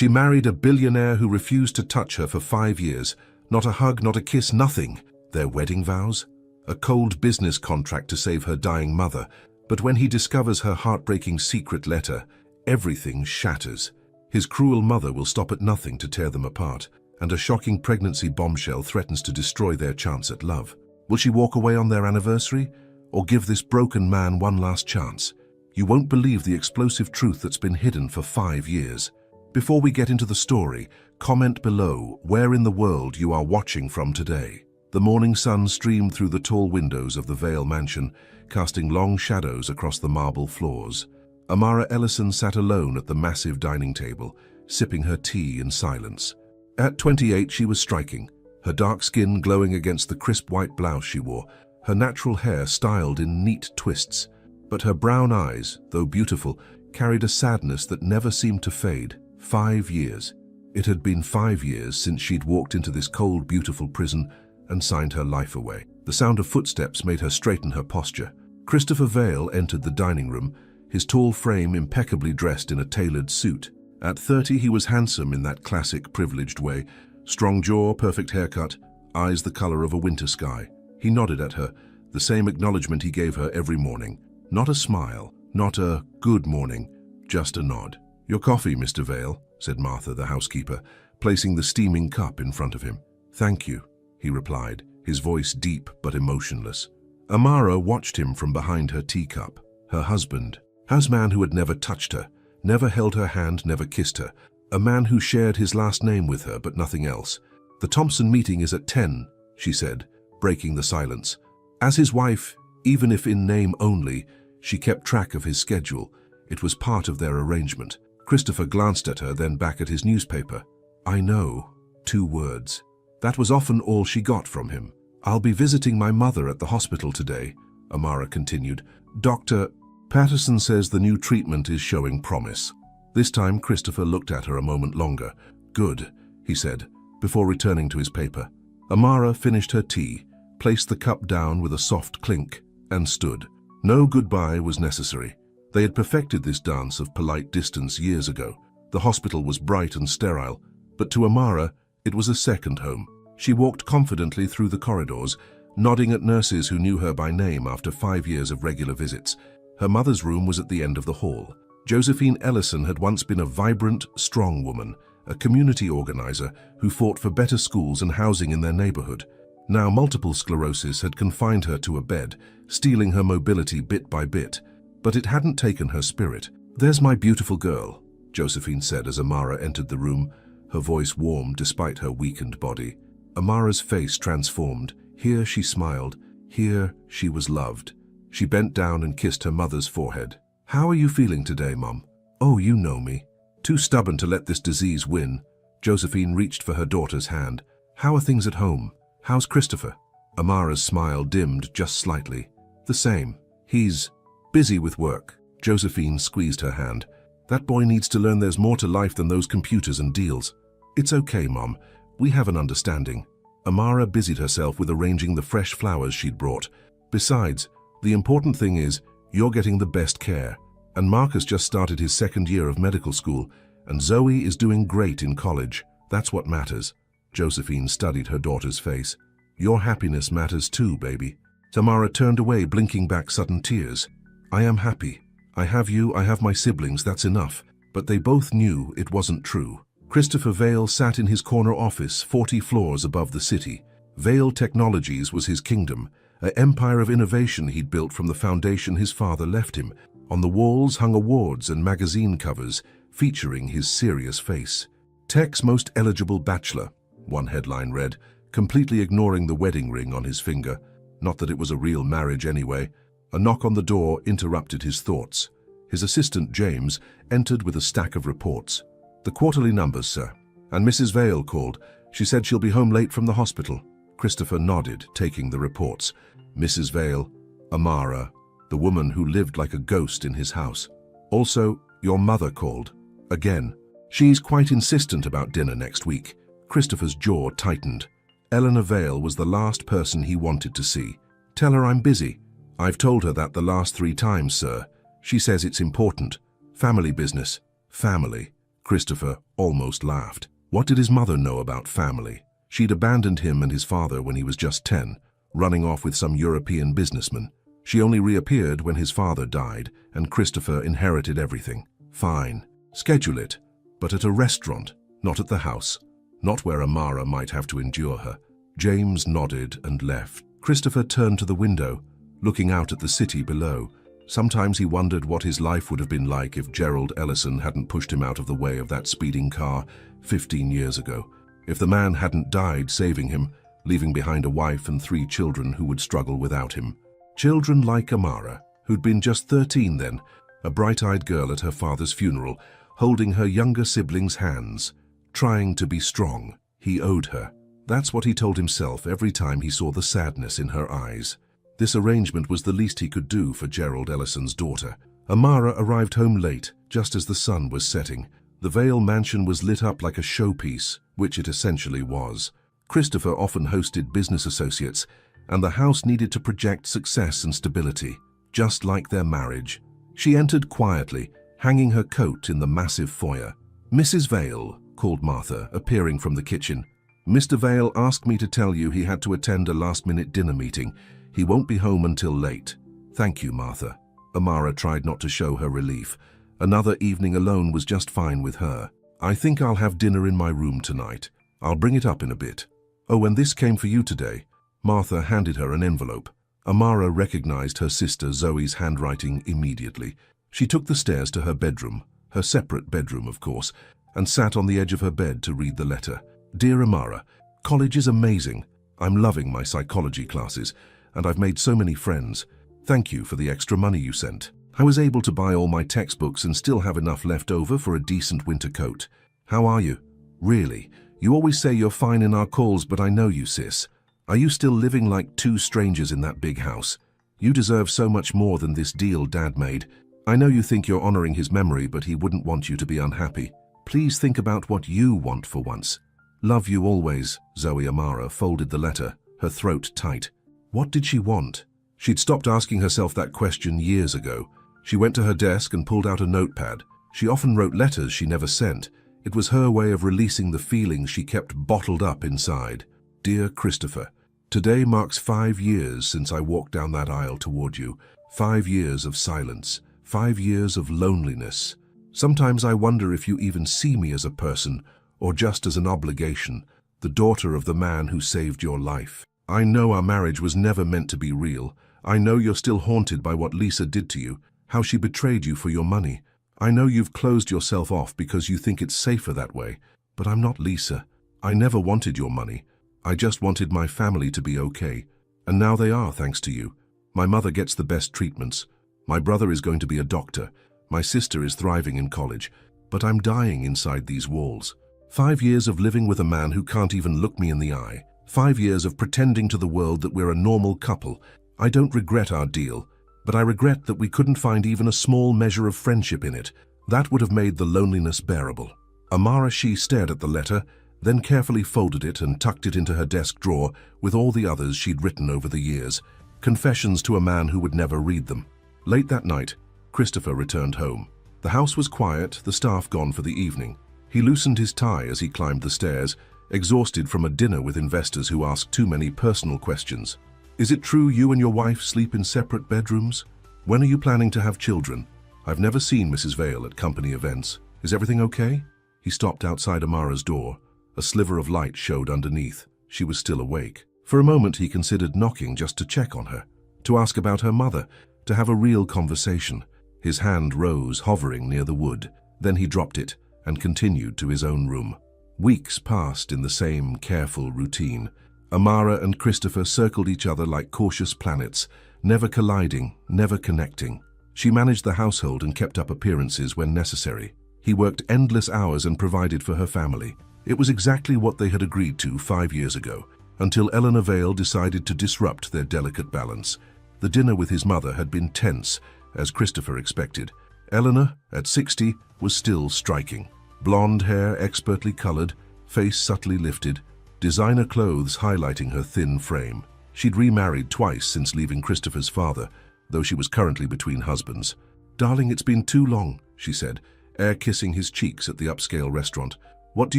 She married a billionaire who refused to touch her for 5 years. Not a hug, not a kiss, nothing. Their wedding vows? A cold business contract to save her dying mother. But when he discovers her heartbreaking secret letter, everything shatters. His cruel mother will stop at nothing to tear them apart, and a shocking pregnancy bombshell threatens to destroy their chance at love. Will she walk away on their anniversary, or give this broken man one last chance? You won't believe the explosive truth that's been hidden for 5 years. Before we get into the story, comment below where in the world you are watching from today. The morning sun streamed through the tall windows of the Vale mansion, casting long shadows across the marble floors. Amara Ellison sat alone at the massive dining table, sipping her tea in silence. At 28, she was striking, her dark skin glowing against the crisp white blouse she wore, her natural hair styled in neat twists. But her brown eyes, though beautiful, carried a sadness that never seemed to fade. 5 years. It had been 5 years since she'd walked into this cold, beautiful prison and signed her life away. The sound of footsteps made her straighten her posture. Christopher Vale entered the dining room, his tall frame impeccably dressed in a tailored suit. At 30, he was handsome in that classic privileged way. Strong jaw, perfect haircut, eyes the color of a winter sky. He nodded at her, the same acknowledgement he gave her every morning. Not a smile, not a good morning, just a nod. "Your coffee, Mr. Vale," said Martha, the housekeeper, placing the steaming cup in front of him. "Thank you," he replied, his voice deep but emotionless. Amara watched him from behind her teacup. Her husband, a man who had never touched her, never held her hand, never kissed her, a man who shared his last name with her but nothing else. "The Thompson meeting is at 10, she said, breaking the silence. As his wife, even if in name only, she kept track of his schedule. It was part of their arrangement. Christopher glanced at her, then back at his newspaper. "I know," 2 words. That was often all she got from him. "I'll be visiting my mother at the hospital today," Amara continued. "Dr. Patterson says the new treatment is showing promise." This time Christopher looked at her a moment longer. "Good," he said, before returning to his paper. Amara finished her tea, placed the cup down with a soft clink, and stood. No goodbye was necessary. They had perfected this dance of polite distance years ago. The hospital was bright and sterile, but to Amara, it was a second home. She walked confidently through the corridors, nodding at nurses who knew her by name after 5 years of regular visits. Her mother's room was at the end of the hall. Josephine Ellison had once been a vibrant, strong woman, a community organizer who fought for better schools and housing in their neighborhood. Now multiple sclerosis had confined her to a bed, stealing her mobility bit by bit. But it hadn't taken her spirit. "There's my beautiful girl," Josephine said as Amara entered the room, her voice warm despite her weakened body. Amara's face transformed. Here she smiled. Here she was loved. She bent down and kissed her mother's forehead. "How are you feeling today, Mom?" "Oh, you know me." Too stubborn to let this disease win, Josephine reached for her daughter's hand. "How are things at home? How's Christopher?" Amara's smile dimmed just slightly. "The same. He's busy with work." Josephine squeezed her hand. "That boy needs to learn there's more to life than those computers and deals." "It's okay, Mom. We have an understanding." Amara busied herself with arranging the fresh flowers she'd brought. "Besides, the important thing is, you're getting the best care. And Mark has just started his 2nd year of medical school, and Zoe is doing great in college. That's what matters." Josephine studied her daughter's face. "Your happiness matters too, baby." Tamara turned away, blinking back sudden tears. "I am happy. I have you, I have my siblings, that's enough." But they both knew it wasn't true. Christopher Vale sat in his corner office 40 floors above the city. Vale Technologies was his kingdom, an empire of innovation he'd built from the foundation his father left him. On the walls hung awards and magazine covers featuring his serious face. "Tech's most eligible bachelor," one headline read, completely ignoring the wedding ring on his finger. Not that it was a real marriage anyway. A knock on the door interrupted his thoughts. His assistant, James, entered with a stack of reports. "The quarterly numbers, sir." "And Mrs. Vale called. She said she'll be home late from the hospital." Christopher nodded, taking the reports. Mrs. Vale, Amara, the woman who lived like a ghost in his house. "Also, your mother called. Again. She's quite insistent about dinner next week." Christopher's jaw tightened. Eleanor Vale was the last person he wanted to see. "Tell her I'm busy." "I've told her that the last 3 times, sir. She says it's important. Family business." "Family." Christopher almost laughed. What did his mother know about family? She'd abandoned him and his father when he was just 10, running off with some European businessman. She only reappeared when his father died, and Christopher inherited everything. Fine. Schedule it. But at a restaurant, not at the house. Not where Amara might have to endure her. James nodded and left. Christopher turned to the window, looking out at the city below. Sometimes he wondered what his life would have been like if Gerald Ellison hadn't pushed him out of the way of that speeding car 15 years ago. If the man hadn't died saving him, leaving behind a wife and 3 children who would struggle without him. Children like Amara, who'd been just 13 then, a bright-eyed girl at her father's funeral, holding her younger siblings' hands, trying to be strong. He owed her. That's what he told himself every time he saw the sadness in her eyes. This arrangement was the least he could do for Gerald Ellison's daughter. Amara arrived home late, just as the sun was setting. The Vale mansion was lit up like a showpiece, which it essentially was. Christopher often hosted business associates, and the house needed to project success and stability, just like their marriage. She entered quietly, hanging her coat in the massive foyer. "Mrs. Vale," called Martha, appearing from the kitchen. "Mr. Vale asked me to tell you he had to attend a last-minute dinner meeting. He won't be home until late." "Thank you, Martha." Amara tried not to show her relief. Another evening alone was just fine with her. "I think I'll have dinner in my room tonight. I'll bring it up in a bit." "Oh, and this came for you today." Martha handed her an envelope. Amara recognized her sister Zoe's handwriting immediately. She took the stairs to her bedroom, her separate bedroom, of course, and sat on the edge of her bed to read the letter. "Dear Amara, college is amazing. I'm loving my psychology classes, and I've made so many friends. Thank you for the extra money you sent. I was able to buy all my textbooks and still have enough left over for a decent winter coat. How are you? Really, you always say you're fine in our calls, but I know you, sis. Are you still living like 2 strangers in that big house? You deserve so much more than this deal Dad made. I know you think you're honoring his memory, but he wouldn't want you to be unhappy. Please think about what you want for once. Love you always." Zoe Amara folded the letter, her throat tight. What did she want? She'd stopped asking herself that question years ago. She went to her desk and pulled out a notepad. She often wrote letters she never sent. It was her way of releasing the feelings she kept bottled up inside. "Dear Christopher, today marks 5 years since I walked down that aisle toward you. 5 years of silence, 5 years of loneliness. Sometimes I wonder if you even see me as a person, or just as an obligation, the daughter of the man who saved your life. I know our marriage was never meant to be real. I know you're still haunted by what Lisa did to you, how she betrayed you for your money. I know you've closed yourself off because you think it's safer that way, but I'm not Lisa. I never wanted your money. I just wanted my family to be okay. And now they are, thanks to you. My mother gets the best treatments. My brother is going to be a doctor. My sister is thriving in college. But I'm dying inside these walls. 5 years of living with a man who can't even look me in the eye. 5 years of pretending to the world that we're a normal couple. I don't regret our deal, but I regret that we couldn't find even a small measure of friendship in it. That would have made the loneliness bearable." Amara stared at the letter, then carefully folded it and tucked it into her desk drawer with all the others she'd written over the years. Confessions to a man who would never read them. Late that night, Christopher returned home. The house was quiet, the staff gone for the evening. He loosened his tie as he climbed the stairs, exhausted from a dinner with investors who asked too many personal questions. "Is it true you and your wife sleep in separate bedrooms? When are you planning to have children? I've never seen Mrs. Vale at company events. Is everything okay?" He stopped outside Amara's door. A sliver of light showed underneath. She was still awake. For a moment he considered knocking just to check on her, to ask about her mother, to have a real conversation. His hand rose, hovering near the wood. Then he dropped it and continued to his own room. Weeks passed in the same careful routine. Amara and Christopher circled each other like cautious planets, never colliding, never connecting. She managed the household and kept up appearances when necessary. He worked endless hours and provided for her family. It was exactly what they had agreed to 5 years ago, until Eleanor Vale decided to disrupt their delicate balance. The dinner with his mother had been tense, as Christopher expected. Eleanor, at 60, was still striking. Blonde hair expertly colored, face subtly lifted, designer clothes highlighting her thin frame. She'd remarried twice since leaving Christopher's father, though she was currently between husbands. "Darling, it's been too long," she said. air kissing his cheeks at the upscale restaurant. "What do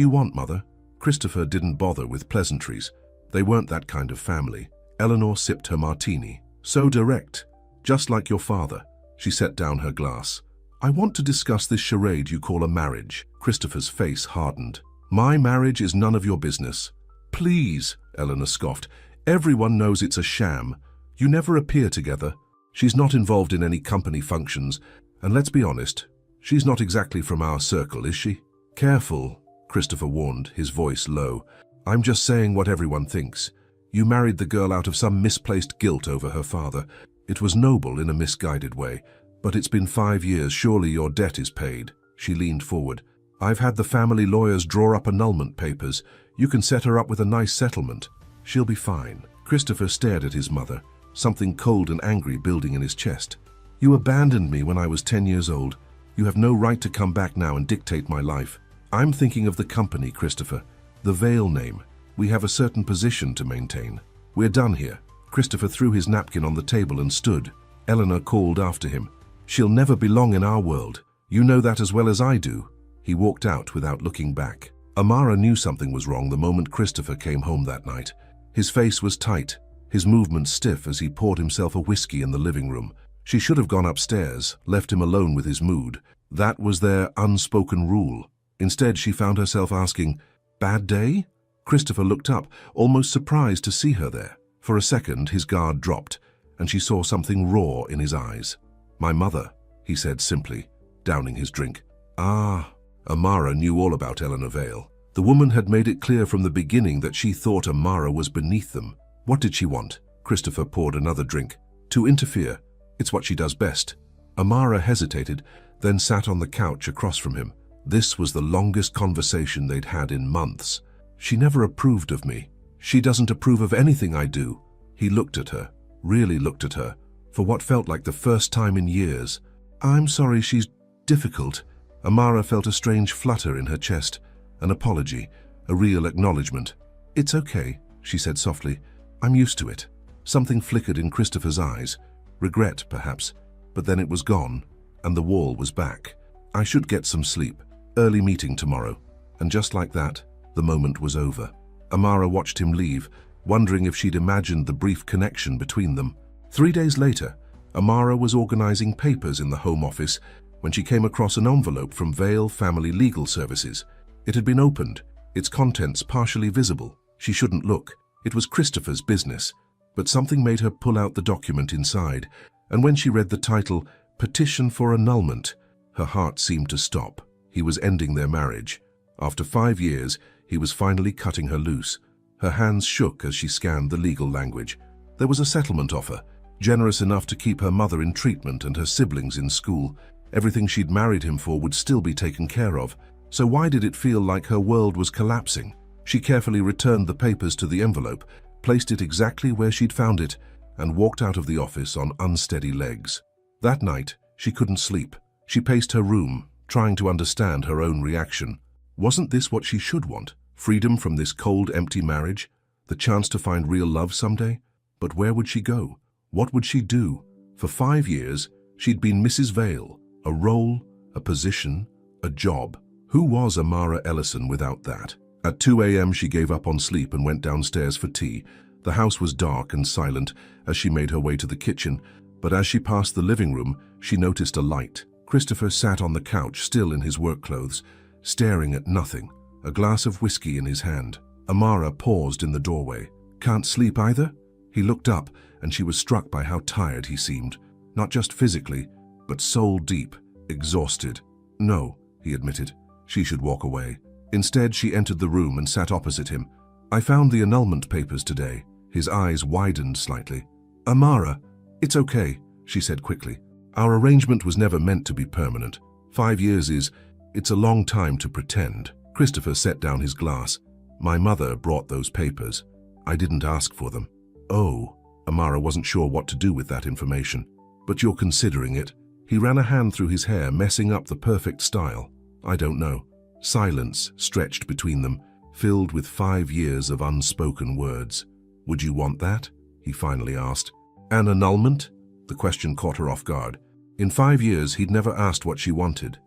you want, Mother?" Christopher didn't bother with pleasantries. They weren't that kind of family. Eleanor sipped her martini. "So direct, just like your father." She set down her glass. "I want to discuss this charade you call a marriage." Christopher's face hardened. "My marriage is none of your business." "Please," Eleanor scoffed. "Everyone knows it's a sham. You never appear together. She's not involved in any company functions, and let's be honest, she's not exactly from our circle, is she?" "Careful," Christopher warned, his voice low. "I'm just saying what everyone thinks. You married the girl out of some misplaced guilt over her father. It was noble in a misguided way, but it's been 5 years. Surely your debt is paid." She leaned forward. "I've had the family lawyers draw up annulment papers. You can set her up with a nice settlement. She'll be fine." Christopher stared at his mother, something cold and angry building in his chest. "You abandoned me when I was 10 years old. You have no right to come back now and dictate my life." "I'm thinking of the company, Christopher. The Vale name. We have a certain position to maintain. We're done here." Christopher threw his napkin on the table and stood. Eleanor called after him. "She'll never belong in our world. You know that as well as I do." He walked out without looking back. Amara knew something was wrong the moment Christopher came home that night. His face was tight, his movements stiff as he poured himself a whiskey in the living room. She should have gone upstairs, left him alone with his mood. That was their unspoken rule. Instead, she found herself asking, "Bad day?" Christopher looked up, almost surprised to see her there. For a second, his guard dropped, and she saw something raw in his eyes. "My mother," he said simply, downing his drink. "Ah." Amara knew all about Eleanor Vale. The woman had made it clear from the beginning that she thought Amara was beneath them. What did she want? Christopher poured another drink. "To interfere. It's what she does best." Amara hesitated, then sat on the couch across from him. This was the longest conversation they'd had in months. "She never approved of me. She doesn't approve of anything I do." He looked at her, really looked at her, for what felt like the first time in years. "I'm sorry she's difficult." Amara felt a strange flutter in her chest, an apology, a real acknowledgement. "It's okay," she said softly. "I'm used to it." Something flickered in Christopher's eyes, regret perhaps, but then it was gone, and the wall was back. "I should get some sleep. Early meeting tomorrow." And just like that, the moment was over. Amara watched him leave, wondering if she'd imagined the brief connection between them. 3 days later, Amara was organizing papers in the Home Office when she came across an envelope from Vale Family Legal Services. It had been opened, its contents partially visible. She shouldn't look. It was Christopher's business, but something made her pull out the document inside, and when she read the title, "Petition for Annulment," her heart seemed to stop. He was ending their marriage. After 5 years, he was finally cutting her loose. Her hands shook as she scanned the legal language. There was a settlement offer, generous enough to keep her mother in treatment and her siblings in school. Everything she'd married him for would still be taken care of. So why did it feel like her world was collapsing? She carefully returned the papers to the envelope, placed it exactly where she'd found it, and walked out of the office on unsteady legs. That night, she couldn't sleep. She paced her room, trying to understand her own reaction. Wasn't this what she should want? Freedom from this cold, empty marriage? The chance to find real love someday? But where would she go? What would she do? For 5 years, she'd been Mrs. Vale, a role, a position, a job. Who was Amara Ellison without that? At 2 a.m. she gave up on sleep and went downstairs for tea. The house was dark and silent as she made her way to the kitchen, but as she passed the living room, she noticed a light. Christopher sat on the couch, still in his work clothes, staring at nothing, a glass of whiskey in his hand. Amara paused in the doorway. "Can't sleep either?" He looked up, and she was struck by how tired he seemed, not just physically, but soul deep, exhausted. "No," he admitted. She should walk away. Instead, she entered the room and sat opposite him. "I found the annulment papers today." His eyes widened slightly. "Amara, it's okay," she said quickly. "Our arrangement was never meant to be permanent. 5 years it's a long time to pretend." Christopher set down his glass. "My mother brought those papers. I didn't ask for them." "Oh." Amara wasn't sure what to do with that information. "But you're considering it?" He ran a hand through his hair, messing up the perfect style. "I don't know." Silence stretched between them, filled with 5 years of unspoken words. "Would you want that?" he finally asked. "An annulment?" The question caught her off guard. In 5 years, he'd never asked what she wanted.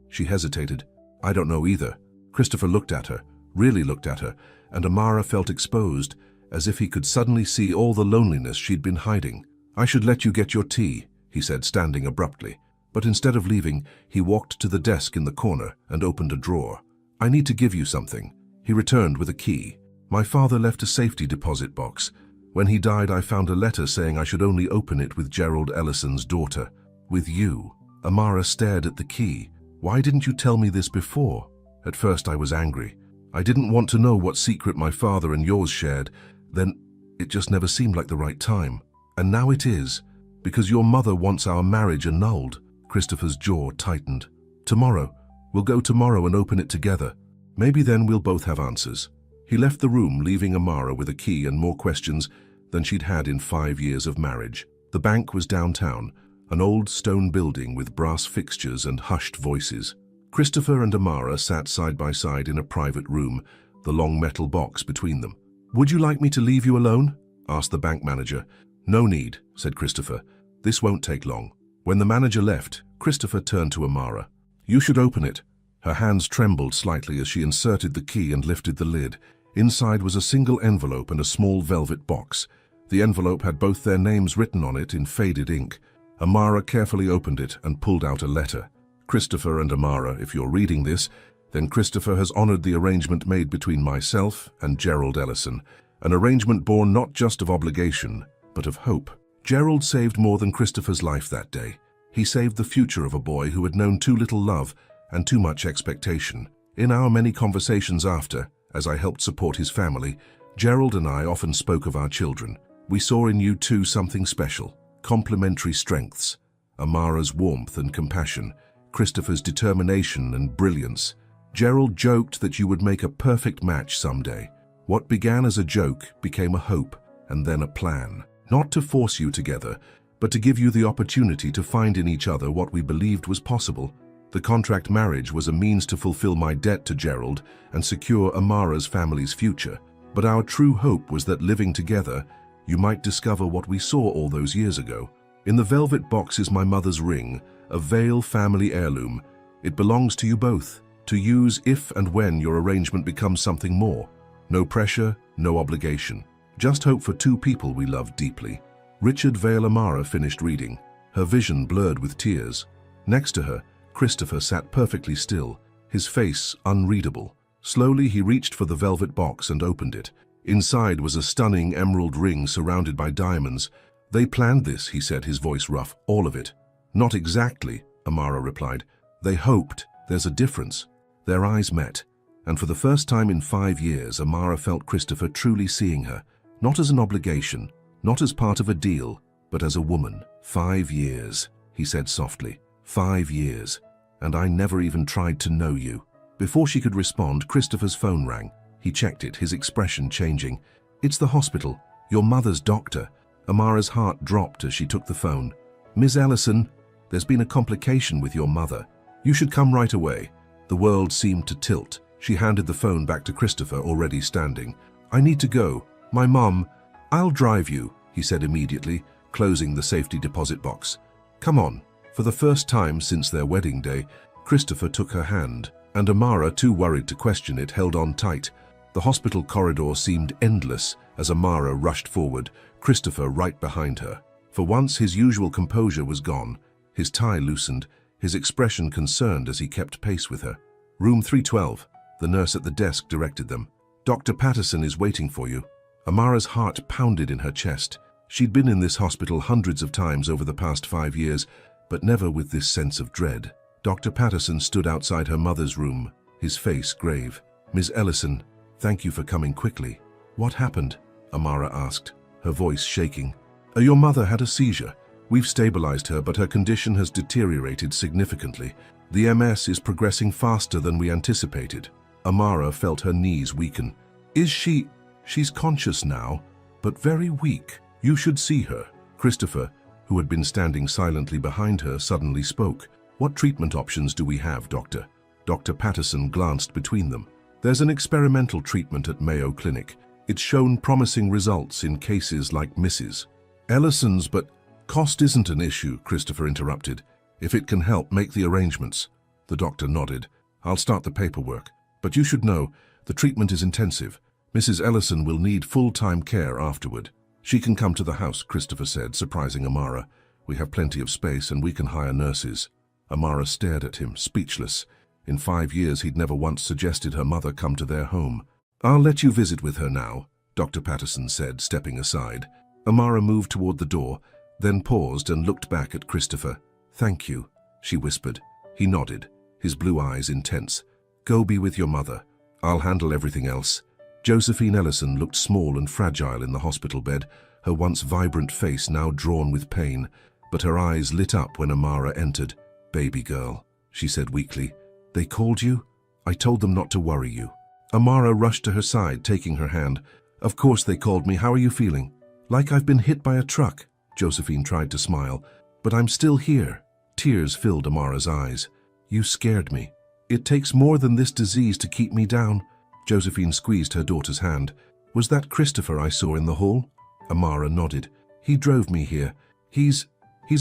She hesitated. I don't know either. Christopher looked at her, really looked at her, and Amara felt exposed, as if he could suddenly see all the loneliness she'd been hiding. I should let you get your tea, he said, standing abruptly. But instead of leaving, he walked to the desk in the corner and opened a drawer. I need to give you something. He returned with a key. My father left a safety deposit box. When he died, I found a letter saying I should only open it with Gerald Ellison's daughter. With you. Amara stared at the key. Why didn't you tell me this before? At first I was angry. I didn't want to know what secret my father and yours shared. Then it just never seemed like the right time. And now it is, because your mother wants our marriage annulled. Christopher's jaw tightened. Tomorrow. We'll go tomorrow and open it together. Maybe then we'll both have answers. He left the room, leaving Amara with a key and more questions than she'd had in 5 years of marriage. The bank was downtown, an old stone building with brass fixtures and hushed voices. Christopher and Amara sat side by side in a private room, the long metal box between them. Would you like me to leave you alone? Asked the bank manager. No need, said Christopher. This won't take long. When the manager left, Christopher turned to Amara. You should open it. Her hands trembled slightly as she inserted the key and lifted the lid. Inside was a single envelope and a small velvet box. The envelope had both their names written on it in faded ink. Amara carefully opened it and pulled out a letter. Christopher and Amara, if you're reading this, then Christopher has honored the arrangement made between myself and Gerald Ellison, an arrangement born not just of obligation, but of hope. Gerald saved more than Christopher's life that day. He saved the future of a boy who had known too little love and too much expectation. In our many conversations after, as I helped support his family, Gerald and I often spoke of our children. We saw in you two something special, complementary strengths, Amara's warmth and compassion, Christopher's determination and brilliance. Gerald joked that you would make a perfect match someday. What began as a joke became a hope and then a plan. Not to force you together, but to give you the opportunity to find in each other what we believed was possible. The contract marriage was a means to fulfill my debt to Gerald and secure Amara's family's future. But our true hope was that living together, you might discover what we saw all those years ago. In the velvet box is my mother's ring, a Vale family heirloom. It belongs to you both, to use if and when your arrangement becomes something more. No pressure, no obligation. Just hope for two people we love deeply. Richard Vale. Amara finished reading, her vision blurred with tears. Next to her, Christopher sat perfectly still, his face unreadable. Slowly he reached for the velvet box and opened it. Inside was a stunning emerald ring surrounded by diamonds. They planned this, he said, his voice rough, all of it. Not exactly, Amara replied. They hoped. There's a difference. Their eyes met, and for the first time in 5 years, Amara felt Christopher truly seeing her. Not as an obligation, not as part of a deal, but as a woman. 5 years, he said softly. 5 years, and I never even tried to know you. Before she could respond, Christopher's phone rang. He checked it, his expression changing. It's the hospital, your mother's doctor. Amara's heart dropped as she took the phone. Ms. Ellison, there's been a complication with your mother. You should come right away. The world seemed to tilt. She handed the phone back to Christopher, already standing. I need to go. My mom. I'll drive you, he said immediately, closing the safety deposit box. Come on. For the first time since their wedding day, Christopher took her hand, and Amara, too worried to question it, held on tight. The hospital corridor seemed endless as Amara rushed forward, Christopher right behind her. For once, his usual composure was gone. His tie loosened, his expression concerned as he kept pace with her. Room 312, the nurse at the desk directed them. Dr. Patterson is waiting for you. Amara's heart pounded in her chest. She'd been in this hospital hundreds of times over the past 5 years, but never with this sense of dread. Dr. Patterson stood outside her mother's room, his face grave. Ms. Ellison, thank you for coming quickly. What happened? Amara asked, her voice shaking. Your mother had a seizure. We've stabilized her, but her condition has deteriorated significantly. The MS is progressing faster than we anticipated. Amara felt her knees weaken. She's conscious now, but very weak. You should see her. Christopher, who had been standing silently behind her, suddenly spoke. What treatment options do we have, Doctor? Dr. Patterson glanced between them. There's an experimental treatment at Mayo Clinic. It's shown promising results in cases like Mrs. Ellison's, but cost isn't an issue, Christopher interrupted. If it can help, make the arrangements. The doctor nodded. I'll start the paperwork. But you should know, the treatment is intensive. Mrs. Ellison will need full-time care afterward. She can come to the house, Christopher said, surprising Amara. We have plenty of space and we can hire nurses. Amara stared at him, speechless. In 5 years he'd never once suggested her mother come to their home. I'll let you visit with her now, Dr. Patterson said, stepping aside. Amara moved toward the door, then paused and looked back at Christopher. Thank you, she whispered. He nodded, his blue eyes intense. Go be with your mother. I'll handle everything else. Josephine Ellison looked small and fragile in the hospital bed, her once vibrant face now drawn with pain, but her eyes lit up when Amara entered. Baby girl, she said weakly. They called you? I told them not to worry you. Amara rushed to her side, taking her hand. Of course they called me. How are you feeling? Like I've been hit by a truck. Josephine tried to smile. But I'm still here. Tears filled Amara's eyes. You scared me. It takes more than this disease to keep me down. Josephine squeezed her daughter's hand. Was that Christopher I saw in the hall? Amara nodded. He drove me here. He's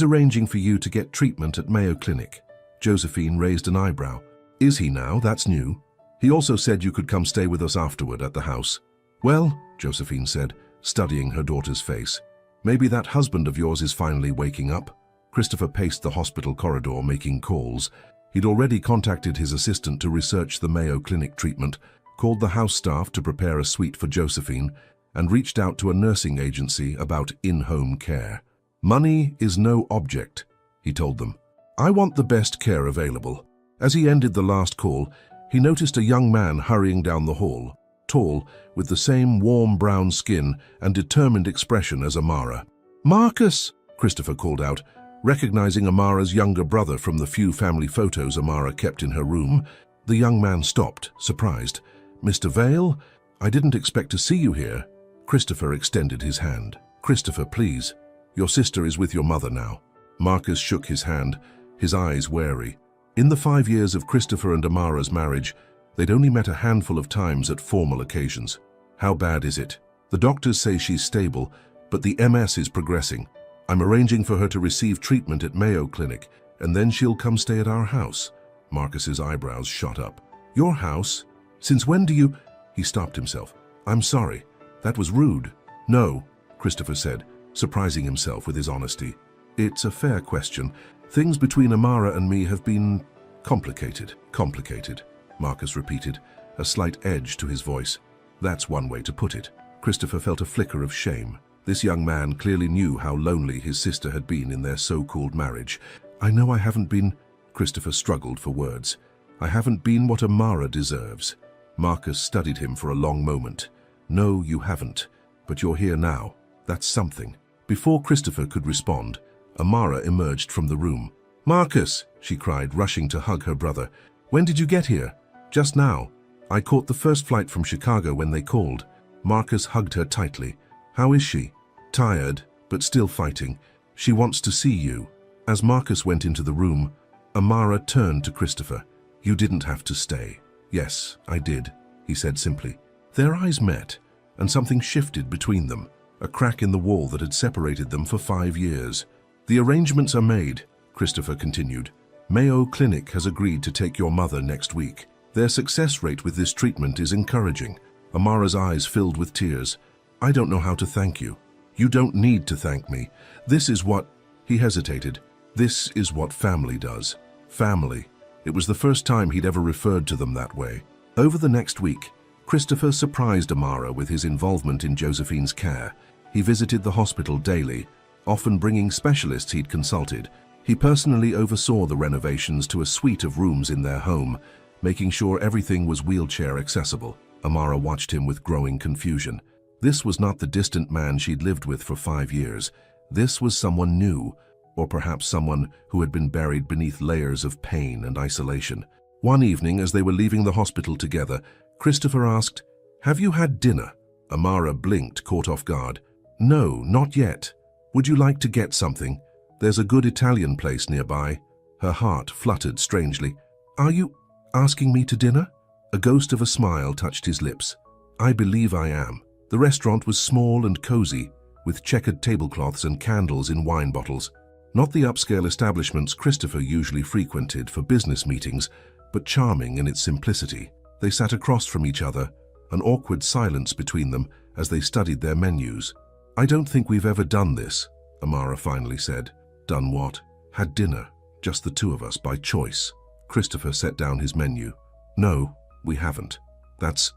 arranging for you to get treatment at Mayo Clinic. Josephine raised an eyebrow. Is he now? That's new. He also said you could come stay with us afterward at the house. Well, Josephine said, studying her daughter's face. Maybe that husband of yours is finally waking up. Christopher paced the hospital corridor, making calls. He'd already contacted his assistant to research the Mayo Clinic treatment, called the house staff to prepare a suite for Josephine, and reached out to a nursing agency about in-home care. Money is no object, he told them. I want the best care available. As he ended the last call, he noticed a young man hurrying down the hall, tall, with the same warm brown skin and determined expression as Amara. Marcus, Christopher called out, recognizing Amara's younger brother from the few family photos Amara kept in her room. The young man stopped, surprised. Mr. Vale, I didn't expect to see you here. Christopher extended his hand. Christopher, please. Your sister is with your mother now. Marcus shook his hand, his eyes wary. In the 5 years of Christopher and Amara's marriage, they'd only met a handful of times at formal occasions. How bad is it? The doctors say she's stable, but the MS is progressing. I'm arranging for her to receive treatment at Mayo Clinic, and then she'll come stay at our house. Marcus's eyebrows shot up. Your house? Since when do you... He stopped himself. I'm sorry. That was rude. No, Christopher said, surprising himself with his honesty. It's a fair question. Things between Amara and me have been complicated. Complicated, Marcus repeated, a slight edge to his voice. That's one way to put it. Christopher felt a flicker of shame. This young man clearly knew how lonely his sister had been in their so-called marriage. I know I haven't been... Christopher struggled for words. I haven't been what Amara deserves. Marcus studied him for a long moment. No, you haven't. But you're here now. That's something. Before Christopher could respond, Amara emerged from the room. Marcus, she cried, rushing to hug her brother. When did you get here? Just now. I caught the first flight from Chicago when they called. Marcus hugged her tightly. How is she? Tired, but still fighting. She wants to see you. As Marcus went into the room, Amara turned to Christopher. You didn't have to stay. Yes, I did, he said simply. Their eyes met, and something shifted between them, a crack in the wall that had separated them for 5 years. The arrangements are made, Christopher continued. Mayo Clinic has agreed to take your mother next week. Their success rate with this treatment is encouraging. Amara's eyes filled with tears. I don't know how to thank you. You don't need to thank me. This is what... He hesitated. This is what family does. Family. It was the first time he'd ever referred to them that way. Over the next week, Christopher surprised Amara with his involvement in Josephine's care. He visited the hospital daily, often bringing specialists he'd consulted. He personally oversaw the renovations to a suite of rooms in their home, making sure everything was wheelchair accessible. Amara watched him with growing confusion. This was not the distant man she'd lived with for 5 years. This was someone new, or perhaps someone who had been buried beneath layers of pain and isolation. One evening, as they were leaving the hospital together, Christopher asked, Have you had dinner? Amara blinked, caught off guard. No, not yet. Would you like to get something? There's a good Italian place nearby. Her heart fluttered strangely. Are you asking me to dinner? A ghost of a smile touched his lips. I believe I am. The restaurant was small and cozy, with checkered tablecloths and candles in wine bottles. Not the upscale establishments Christopher usually frequented for business meetings, but charming in its simplicity. They sat across from each other, an awkward silence between them as they studied their menus. "I don't think we've ever done this," Amara finally said. "Done what?" "Had dinner, just the two of us, by choice." Christopher set down his menu. "No, we haven't. That's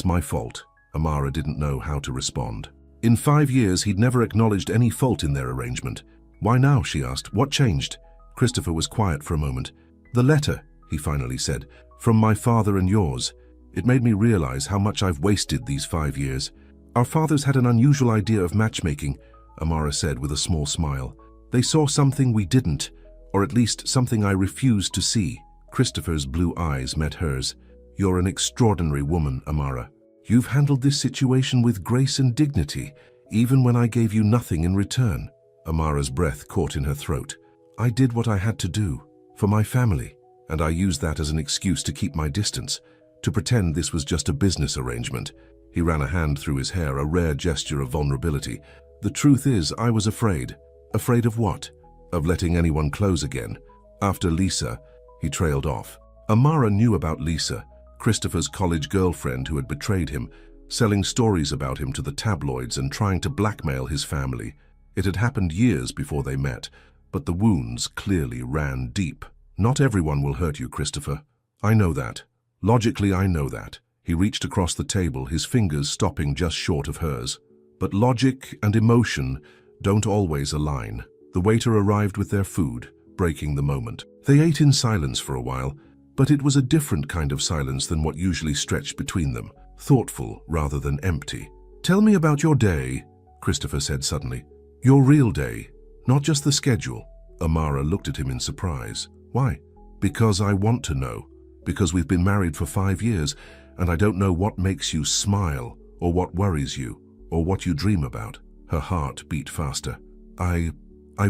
my fault." Amara didn't know how to respond. In 5 years, he'd never acknowledged any fault in their arrangement. "Why now?" she asked. "What changed?" Christopher was quiet for a moment. "The letter," he finally said, "from my father and yours. It made me realize how much I've wasted these 5 years. Our fathers had an unusual idea of matchmaking," Amara said with a small smile. "They saw something we didn't, or at least something I refused to see." Christopher's blue eyes met hers. "You're an extraordinary woman, Amara. You've handled this situation with grace and dignity, even when I gave you nothing in return." Amara's breath caught in her throat. "I did what I had to do, for my family, and I used that as an excuse to keep my distance, to pretend this was just a business arrangement." He ran a hand through his hair, a rare gesture of vulnerability. "The truth is, I was afraid." "Afraid of what?" "Of letting anyone close again. After Lisa," he trailed off. Amara knew about Lisa, Christopher's college girlfriend who had betrayed him, selling stories about him to the tabloids and trying to blackmail his family. It had happened years before they met, but the wounds clearly ran deep. "Not everyone will hurt you, Christopher. I know that. Logically, I know that." He reached across the table, his fingers stopping just short of hers. "But logic and emotion don't always align." The waiter arrived with their food, breaking the moment. They ate in silence for a while, but it was a different kind of silence than what usually stretched between them, thoughtful rather than empty. "Tell me about your day," Christopher said suddenly. "Your real day, not just the schedule." Amara looked at him in surprise. "Why?" "Because I want to know. Because we've been married for 5 years, and I don't know what makes you smile, or what worries you, or what you dream about." Her heart beat faster. I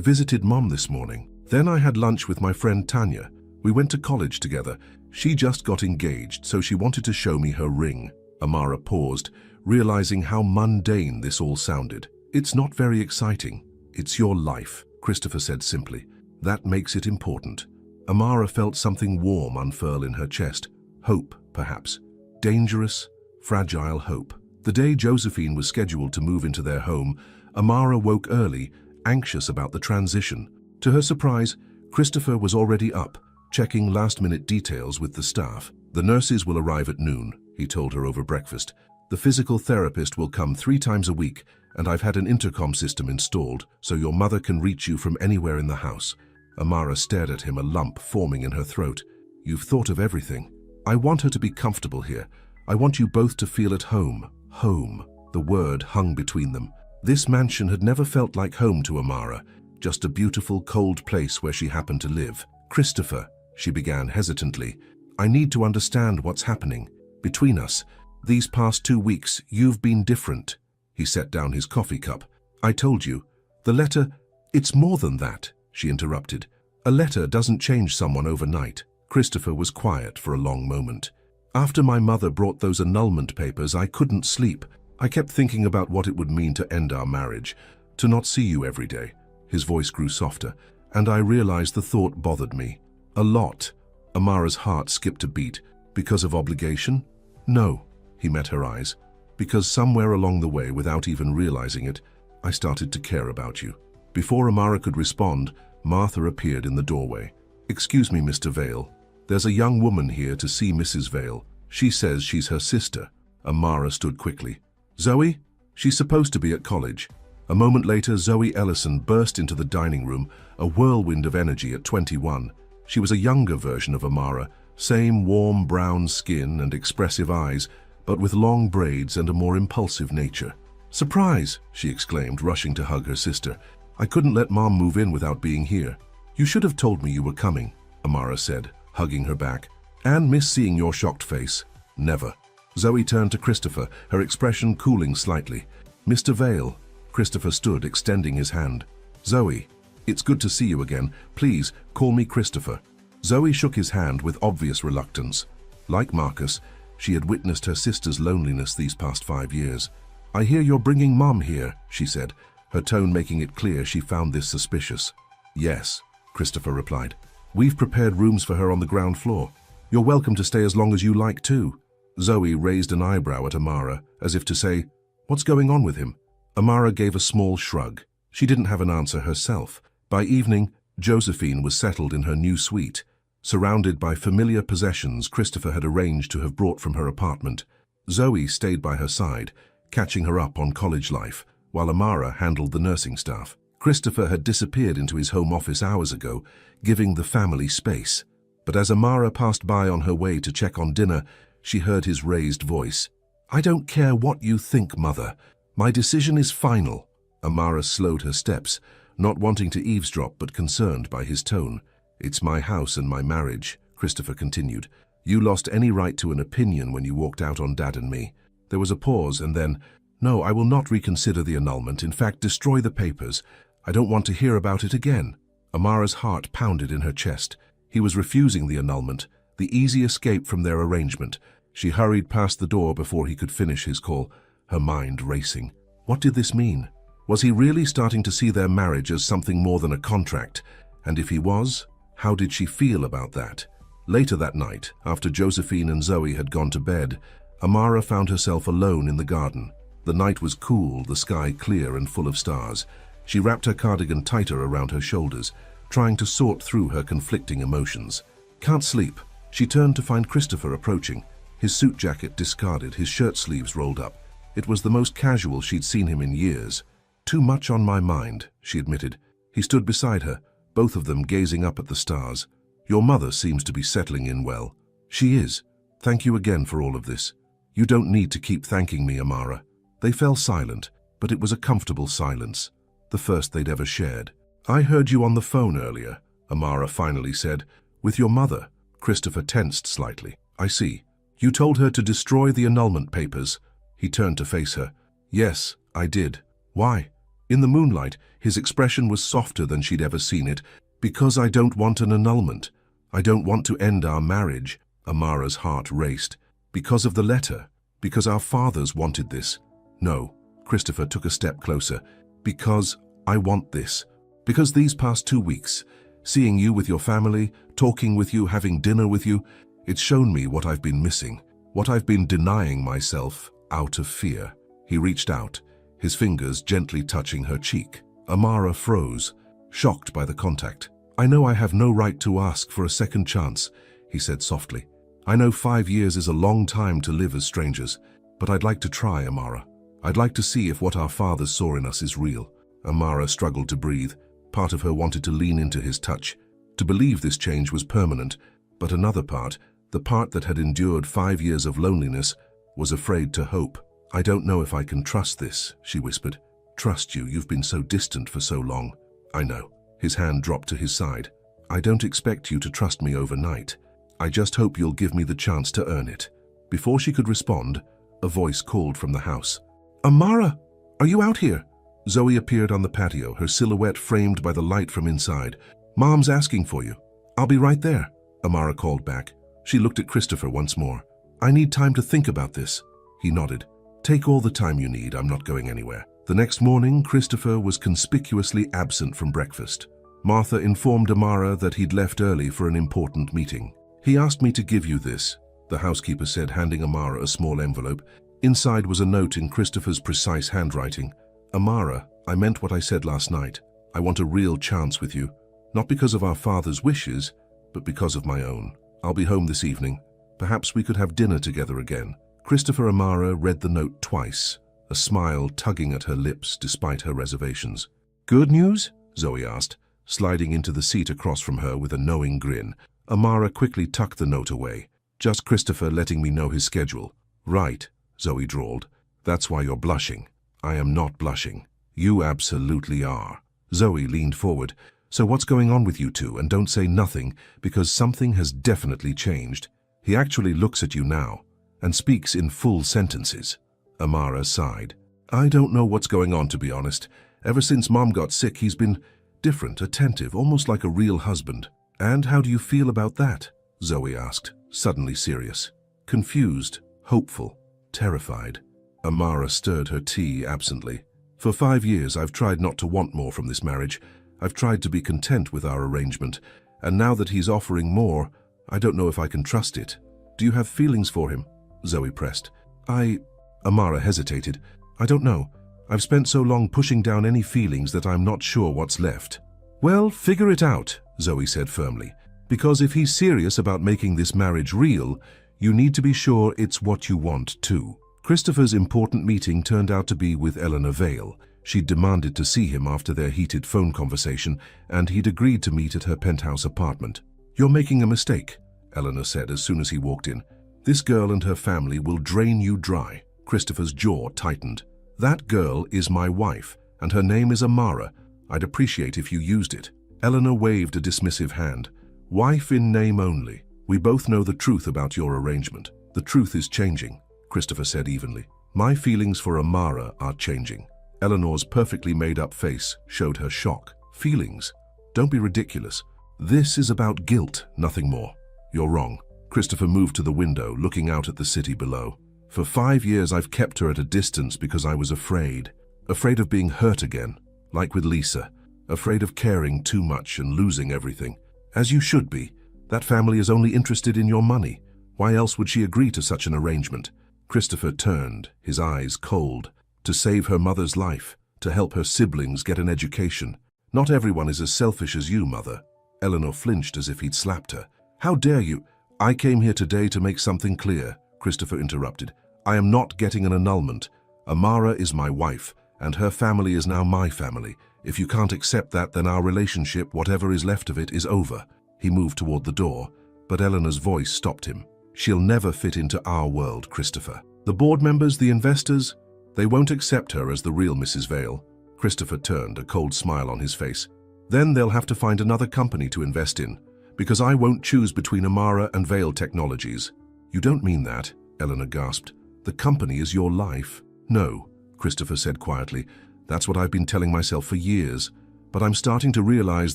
visited Mom this morning. Then I had lunch with my friend Tanya. We went to college together. She just got engaged, so she wanted to show me her ring." Amara paused, realizing how mundane this all sounded. "It's not very exciting. It's your life," Christopher said simply. "That makes it important." Amara felt something warm unfurl in her chest. Hope, perhaps. Dangerous, fragile hope. The day Josephine was scheduled to move into their home, Amara woke early, anxious about the transition. To her surprise, Christopher was already up, checking last-minute details with the staff. "The nurses will arrive at noon," he told her over breakfast. "The physical therapist will come 3 times a week, and I've had an intercom system installed, so your mother can reach you from anywhere in the house." Amara stared at him, a lump forming in her throat. "You've thought of everything." "I want her to be comfortable here. I want you both to feel at home." Home. The word hung between them. This mansion had never felt like home to Amara, just a beautiful, cold place where she happened to live. "Christopher," she began hesitantly, "I need to understand what's happening. Between us, these past 2 weeks, you've been different." He set down his coffee cup. "I told you. The letter—" "It's more than that," she interrupted. "A letter doesn't change someone overnight." Christopher was quiet for a long moment. "After my mother brought those annulment papers, I couldn't sleep. I kept thinking about what it would mean to end our marriage, to not see you every day." His voice grew softer, and I realized the thought bothered me. "A lot." Amara's heart skipped a beat. "Because of obligation?" "No," he met her eyes. "Because somewhere along the way, without even realizing it, I started to care about you." Before Amara could respond, Martha appeared in the doorway. "Excuse me, Mr. Vale. There's a young woman here to see Mrs. Vale. She says she's her sister." Amara stood quickly. "Zoe? She's supposed to be at college." A moment later, Zoe Ellison burst into the dining room, a whirlwind of energy at 21. She was a younger version of Amara, same warm brown skin and expressive eyes, but with long braids and a more impulsive nature. "Surprise!" she exclaimed, rushing to hug her sister. "I couldn't let Mom move in without being here." "You should have told me you were coming," Amara said, hugging her back. "And miss seeing your shocked face." "Never." Zoe turned to Christopher, her expression cooling slightly. "Mr. Vale." Christopher stood, extending his hand. "Zoe, it's good to see you again. Please, call me Christopher." Zoe shook his hand with obvious reluctance. Like Marcus, she had witnessed her sister's loneliness these past 5 years. "I hear you're bringing Mom here," she said, her tone making it clear she found this suspicious. Yes, Christopher replied. We've prepared rooms for her on the ground floor. You're welcome to stay as long as you like too. Zoe raised an eyebrow at Amara, as if to say, what's going on with him? Amara gave a small shrug. She didn't have an answer herself. By evening, Josephine was settled in her new suite. Surrounded by familiar possessions Christopher had arranged to have brought from her apartment, Zoe stayed by her side, catching her up on college life, while Amara handled the nursing staff. Christopher had disappeared into his home office hours ago, giving the family space. But as Amara passed by on her way to check on dinner, she heard his raised voice. I don't care what you think, Mother. My decision is final. Amara slowed her steps, not wanting to eavesdrop but concerned by his tone. It's my house and my marriage, Christopher continued. You lost any right to an opinion when you walked out on Dad and me. There was a pause and then, no, I will not reconsider the annulment. In fact, destroy the papers. I don't want to hear about it again. Amara's heart pounded in her chest. He was refusing the annulment, the easy escape from their arrangement. She hurried past the door before he could finish his call, her mind racing. What did this mean? Was he really starting to see their marriage as something more than a contract? And if he was, how did she feel about that? Later that night, after Josephine and Zoe had gone to bed, Amara found herself alone in the garden. The night was cool, the sky clear and full of stars. She wrapped her cardigan tighter around her shoulders, trying to sort through her conflicting emotions. Can't sleep. She turned to find Christopher approaching, his suit jacket discarded, his shirt sleeves rolled up. It was the most casual she'd seen him in years. Too much on my mind, she admitted. He stood beside her, both of them gazing up at the stars. Your mother seems to be settling in well. She is. Thank you again for all of this. You don't need to keep thanking me, Amara. They fell silent, but it was a comfortable silence, the first they'd ever shared. I heard you on the phone earlier, Amara finally said. With your mother. Christopher tensed slightly. I see. You told her to destroy the annulment papers. He turned to face her. Yes, I did. Why? In the moonlight, his expression was softer than she'd ever seen it. Because I don't want an annulment. I don't want to end our marriage. Amara's heart raced. Because of the letter. Because our fathers wanted this. No. Christopher took a step closer. Because I want this. Because these past 2 weeks, seeing you with your family, talking with you, having dinner with you, it's shown me what I've been missing, what I've been denying myself out of fear. He reached out, his fingers gently touching her cheek. Amara froze, shocked by the contact. I know I have no right to ask for a second chance, he said softly. I know 5 years is a long time to live as strangers, but I'd like to try, Amara. I'd like to see if what our fathers saw in us is real. Amara struggled to breathe. Part of her wanted to lean into his touch, to believe this change was permanent, but another part, the part that had endured 5 years of loneliness, was afraid to hope. I don't know if I can trust this, she whispered. Trust you, you've been so distant for so long. I know. His hand dropped to his side. I don't expect you to trust me overnight. I just hope you'll give me the chance to earn it. Before she could respond, a voice called from the house. Amara, are you out here? Zoe appeared on the patio, her silhouette framed by the light from inside. Mom's asking for you. I'll be right there, Amara called back. She looked at Christopher once more. I need time to think about this. He nodded. Take all the time you need, I'm not going anywhere. The next morning, Christopher was conspicuously absent from breakfast. Martha informed Amara that he'd left early for an important meeting. He asked me to give you this, the housekeeper said, handing Amara a small envelope. Inside was a note in Christopher's precise handwriting. Amara, I meant what I said last night. I want a real chance with you. Not because of our father's wishes, but because of my own. I'll be home this evening. Perhaps we could have dinner together again. Christopher Amara read the note twice, a smile tugging at her lips despite her reservations. Good news? Zoe asked, sliding into the seat across from her with a knowing grin. Amara quickly tucked the note away. Just Christopher letting me know his schedule. Right, Zoe drawled. That's why you're blushing. I am not blushing. You absolutely are. Zoe leaned forward. So what's going on with you two? And don't say nothing, because something has definitely changed. He actually looks at you now, and speaks in full sentences. Amara sighed. I don't know what's going on, to be honest. Ever since Mom got sick, he's been different, attentive, almost like a real husband. And how do you feel about that? Zoe asked, suddenly serious. Confused, hopeful, terrified. Amara stirred her tea absently. For 5 years, I've tried not to want more from this marriage. I've tried to be content with our arrangement, and now that he's offering more, I don't know if I can trust it. Do you have feelings for him? Zoe pressed. Amara hesitated. I don't know. I've spent so long pushing down any feelings that I'm not sure what's left. Well, figure it out, Zoe said firmly. Because if he's serious about making this marriage real, you need to be sure it's what you want too. Christopher's important meeting turned out to be with Eleanor Vale. She'd demanded to see him after their heated phone conversation, and he'd agreed to meet at her penthouse apartment. You're making a mistake, Eleanor said as soon as he walked in. This girl and her family will drain you dry. Christopher's jaw tightened. That girl is my wife, and her name is Amara. I'd appreciate if you used it. Eleanor waved a dismissive hand. Wife in name only. We both know the truth about your arrangement. The truth is changing, Christopher said evenly. My feelings for Amara are changing. Eleanor's perfectly made-up face showed her shock. Feelings? Don't be ridiculous. This is about guilt, nothing more. You're wrong. Christopher moved to the window, looking out at the city below. For 5 years I've kept her at a distance because I was afraid. Afraid of being hurt again, like with Lisa. Afraid of caring too much and losing everything. As you should be. That family is only interested in your money. Why else would she agree to such an arrangement? Christopher turned, his eyes cold. To save her mother's life, to help her siblings get an education. Not everyone is as selfish as you, Mother. Eleanor flinched as if he'd slapped her. How dare you? I came here today to make something clear, Christopher interrupted. I am not getting an annulment. Amara is my wife, and her family is now my family. If you can't accept that, then our relationship, whatever is left of it, is over. He moved toward the door, but Eleanor's voice stopped him. She'll never fit into our world, Christopher. The board members, the investors, they won't accept her as the real Mrs. Vale. Christopher turned, a cold smile on his face. Then they'll have to find another company to invest in, because I won't choose between Amara and Vale Technologies. You don't mean that, Eleanor gasped. The company is your life. No, Christopher said quietly. That's what I've been telling myself for years. But I'm starting to realize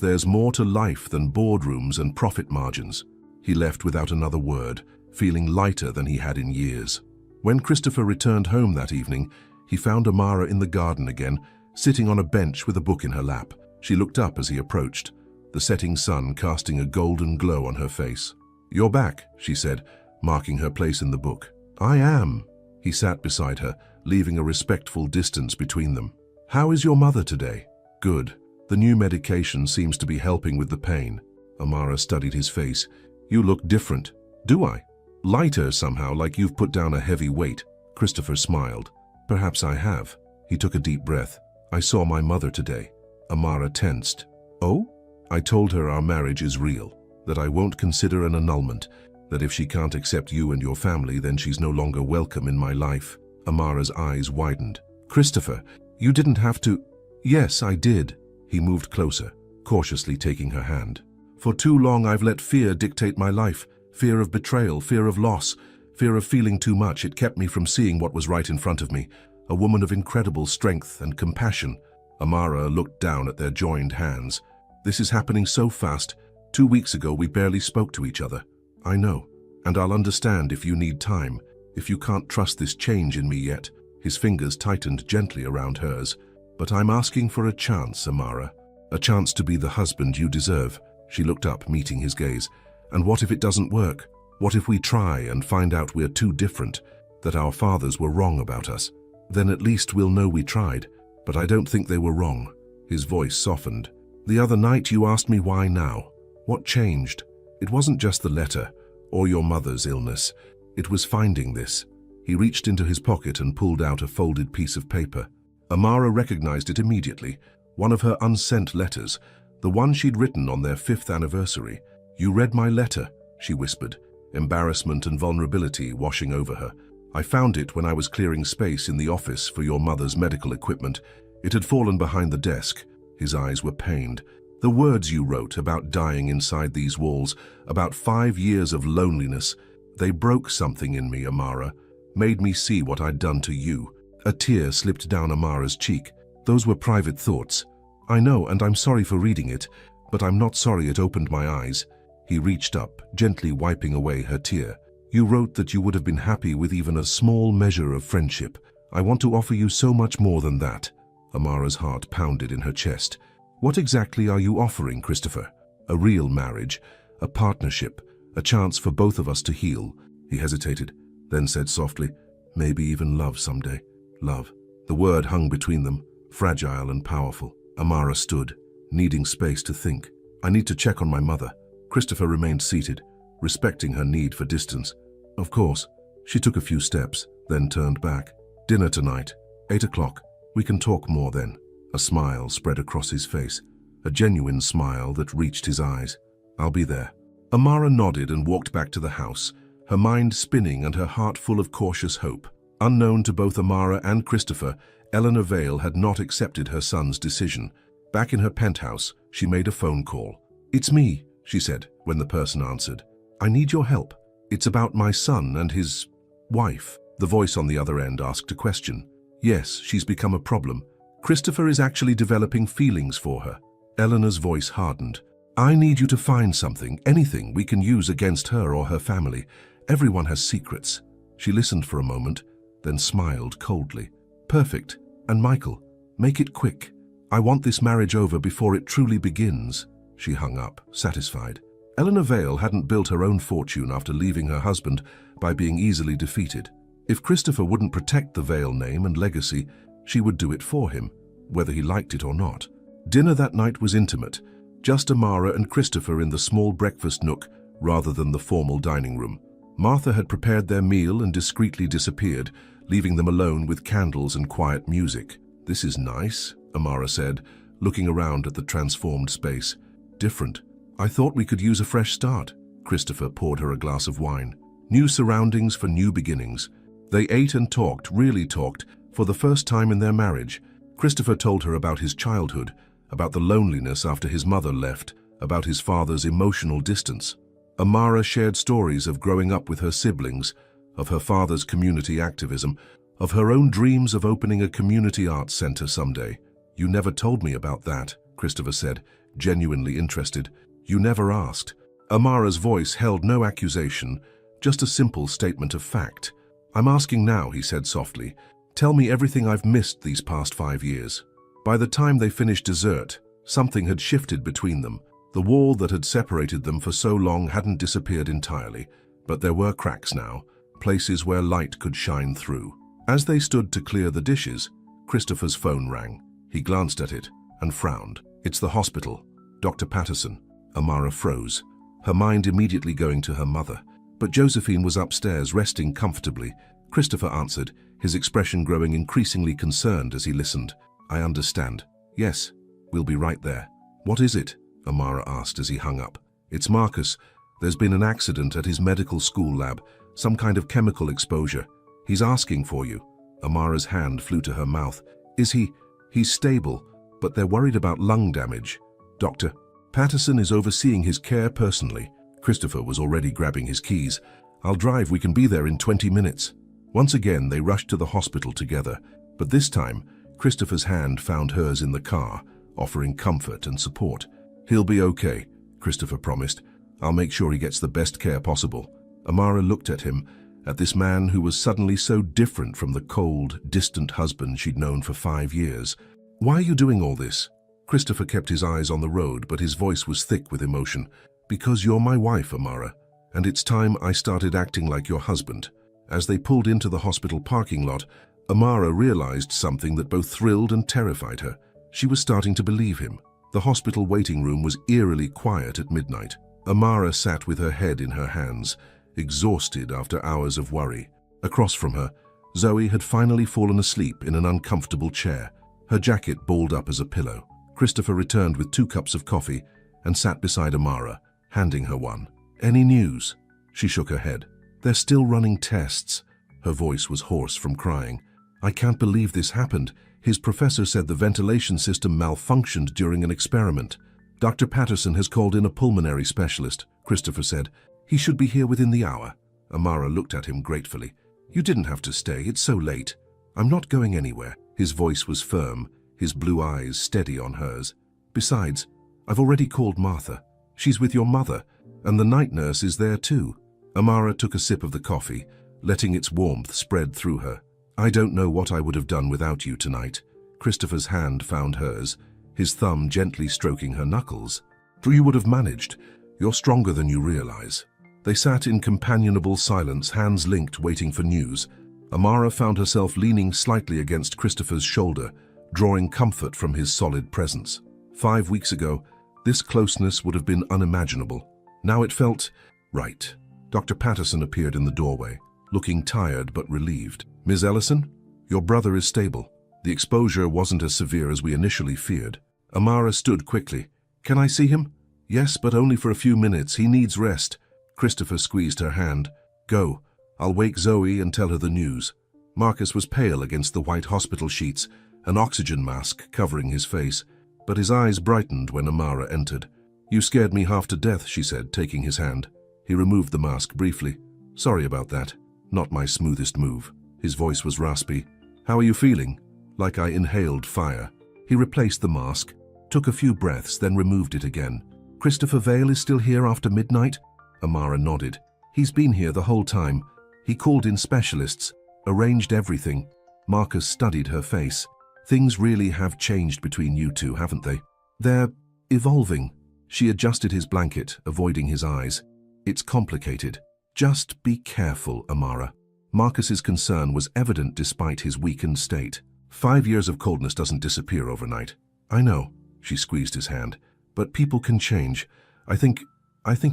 there's more to life than boardrooms and profit margins. He left without another word, feeling lighter than he had in years. When Christopher returned home that evening, he found Amara in the garden again, sitting on a bench with a book in her lap. She looked up as he approached, the setting sun casting a golden glow on her face. You're back, she said, marking her place in the book. I am. He sat beside her, leaving a respectful distance between them. How is your mother today? Good. The new medication seems to be helping with the pain. Amara studied his face. You look different. Do I? Lighter somehow, like you've put down a heavy weight. Christopher smiled. Perhaps I have. He took a deep breath. I saw my mother today. Amara tensed. Oh? I told her our marriage is real, that I won't consider an annulment, that if she can't accept you and your family, then she's no longer welcome in my life. Amara's eyes widened. Christopher, you didn't have to. Yes, I did. He moved closer, cautiously taking her hand. For too long I've let fear dictate my life. Fear of betrayal, fear of loss, fear of feeling too much. It kept me from seeing what was right in front of me. A woman of incredible strength and compassion. Amara looked down at their joined hands. This is happening so fast. 2 weeks ago we barely spoke to each other. I know, and I'll understand if you need time, if you can't trust this change in me yet. His fingers tightened gently around hers. But I'm asking for a chance, Amara. A chance to be the husband you deserve. She looked up, meeting his gaze. And what if it doesn't work? What if we try and find out we're too different, that our fathers were wrong about us? Then at least we'll know we tried. But I don't think they were wrong. His voice softened. The other night you asked me why now. What changed? It wasn't just the letter, or your mother's illness. It was finding this. He reached into his pocket and pulled out a folded piece of paper. Amara recognized it immediately. One of her unsent letters, the one she'd written on their 5th anniversary. You read my letter, she whispered, embarrassment and vulnerability washing over her. I found it when I was clearing space in the office for your mother's medical equipment. It had fallen behind the desk. His eyes were pained. The words you wrote about dying inside these walls, about 5 years of loneliness, they broke something in me, Amara, made me see what I'd done to you. A tear slipped down Amara's cheek. Those were private thoughts. I know, and I'm sorry for reading it, but I'm not sorry it opened my eyes. He reached up, gently wiping away her tear. You wrote that you would have been happy with even a small measure of friendship. I want to offer you so much more than that. Amara's heart pounded in her chest. What exactly are you offering, Christopher? A real marriage, a partnership, a chance for both of us to heal. He hesitated, then said softly, maybe even love someday. Love. The word hung between them, fragile and powerful. Amara stood, needing space to think. I need to check on my mother. Christopher remained seated, respecting her need for distance. Of course. She took a few steps, then turned back. Dinner tonight, 8 o'clock. We can talk more then. A smile spread across his face, a genuine smile that reached his eyes. I'll be there. Amara nodded and walked back to the house, her mind spinning and her heart full of cautious hope. Unknown to both Amara and Christopher, Eleanor Vale had not accepted her son's decision. Back in her penthouse, she made a phone call. It's me, she said, when the person answered. I need your help. It's about my son and his wife. The voice on the other end asked a question. Yes, she's become a problem. Christopher is actually developing feelings for her. Eleanor's voice hardened. I need you to find something, anything we can use against her or her family. Everyone has secrets. She listened for a moment, then smiled coldly. Perfect. And Michael, make it quick. I want this marriage over before it truly begins. She hung up, satisfied. Eleanor Vale hadn't built her own fortune after leaving her husband by being easily defeated. If Christopher wouldn't protect the Vale name and legacy, she would do it for him, whether he liked it or not. Dinner that night was intimate, just Amara and Christopher in the small breakfast nook rather than the formal dining room. Martha had prepared their meal and discreetly disappeared, leaving them alone with candles and quiet music. This is nice, Amara said, looking around at the transformed space. Different. I thought we could use a fresh start. Christopher poured her a glass of wine. New surroundings for new beginnings. They ate and talked, really talked, for the first time in their marriage. Christopher told her about his childhood, about the loneliness after his mother left, about his father's emotional distance. Amara shared stories of growing up with her siblings, of her father's community activism, of her own dreams of opening a community arts center someday. You never told me about that, Christopher said, genuinely interested. You never asked. Amara's voice held no accusation, just a simple statement of fact. I'm asking now, he said softly. Tell me everything I've missed these past 5 years. By the time they finished dessert, something had shifted between them. The wall that had separated them for so long hadn't disappeared entirely, but there were cracks now, places where light could shine through. As they stood to clear the dishes, Christopher's phone rang. He glanced at it and frowned. It's the hospital. Dr. Patterson. Amara froze, her mind immediately going to her mother. But Josephine was upstairs, resting comfortably. Christopher answered, his expression growing increasingly concerned as he listened. I understand. Yes, we'll be right there. What is it? Amara asked as he hung up. It's Marcus. There's been an accident at his medical school lab, some kind of chemical exposure. He's asking for you. Amara's hand flew to her mouth. Is he? He's stable, but they're worried about lung damage. Dr. Patterson is overseeing his care personally. Christopher was already grabbing his keys. I'll drive, we can be there in 20 minutes. Once again, they rushed to the hospital together, but this time, Christopher's hand found hers in the car, offering comfort and support. He'll be okay, Christopher promised. I'll make sure he gets the best care possible. Amara looked at him, at this man who was suddenly so different from the cold, distant husband she'd known for 5 years. Why are you doing all this? Christopher kept his eyes on the road, but his voice was thick with emotion. Because you're my wife, Amara, and it's time I started acting like your husband. As they pulled into the hospital parking lot, Amara realized something that both thrilled and terrified her. She was starting to believe him. The hospital waiting room was eerily quiet at midnight. Amara sat with her head in her hands, exhausted after hours of worry. Across from her, Zoe had finally fallen asleep in an uncomfortable chair, her jacket balled up as a pillow. Christopher returned with 2 cups of coffee and sat beside Amara, handing her one. Any news? She shook her head. They're still running tests. Her voice was hoarse from crying. I can't believe this happened. His professor said the ventilation system malfunctioned during an experiment. Dr. Patterson has called in a pulmonary specialist, Christopher said. He should be here within the hour. Amara looked at him gratefully. You didn't have to stay, it's so late. I'm not going anywhere. His voice was firm, his blue eyes steady on hers. Besides, I've already called Martha. She's with your mother, and the night nurse is there too. Amara took a sip of the coffee, letting its warmth spread through her. I don't know what I would have done without you tonight. Christopher's hand found hers, his thumb gently stroking her knuckles. You would have managed. You're stronger than you realize. They sat in companionable silence, hands linked, waiting for news. Amara found herself leaning slightly against Christopher's shoulder, drawing comfort from his solid presence. 5 weeks ago, this closeness would have been unimaginable. Now it felt right. Dr. Patterson appeared in the doorway, looking tired but relieved. Ms. Ellison, your brother is stable. The exposure wasn't as severe as we initially feared. Amara stood quickly. Can I see him? Yes, but only for a few minutes. He needs rest. Christopher squeezed her hand. Go. I'll wake Zoe and tell her the news. Marcus was pale against the white hospital sheets, an oxygen mask covering his face, but his eyes brightened when Amara entered. You scared me half to death, she said, taking his hand. He removed the mask briefly. Sorry about that. Not my smoothest move. His voice was raspy. How are you feeling? Like I inhaled fire. He replaced the mask, took a few breaths, then removed it again. Christopher Vale is still here after midnight? Amara nodded. He's been here the whole time. He called in specialists, arranged everything. Marcus studied her face. Things really have changed between you two, haven't they? They're evolving. She adjusted his blanket, avoiding his eyes. It's complicated. Just be careful, Amara. Marcus's concern was evident despite his weakened state. 5 years of coldness doesn't disappear overnight. I know, she squeezed his hand, but people can change. I think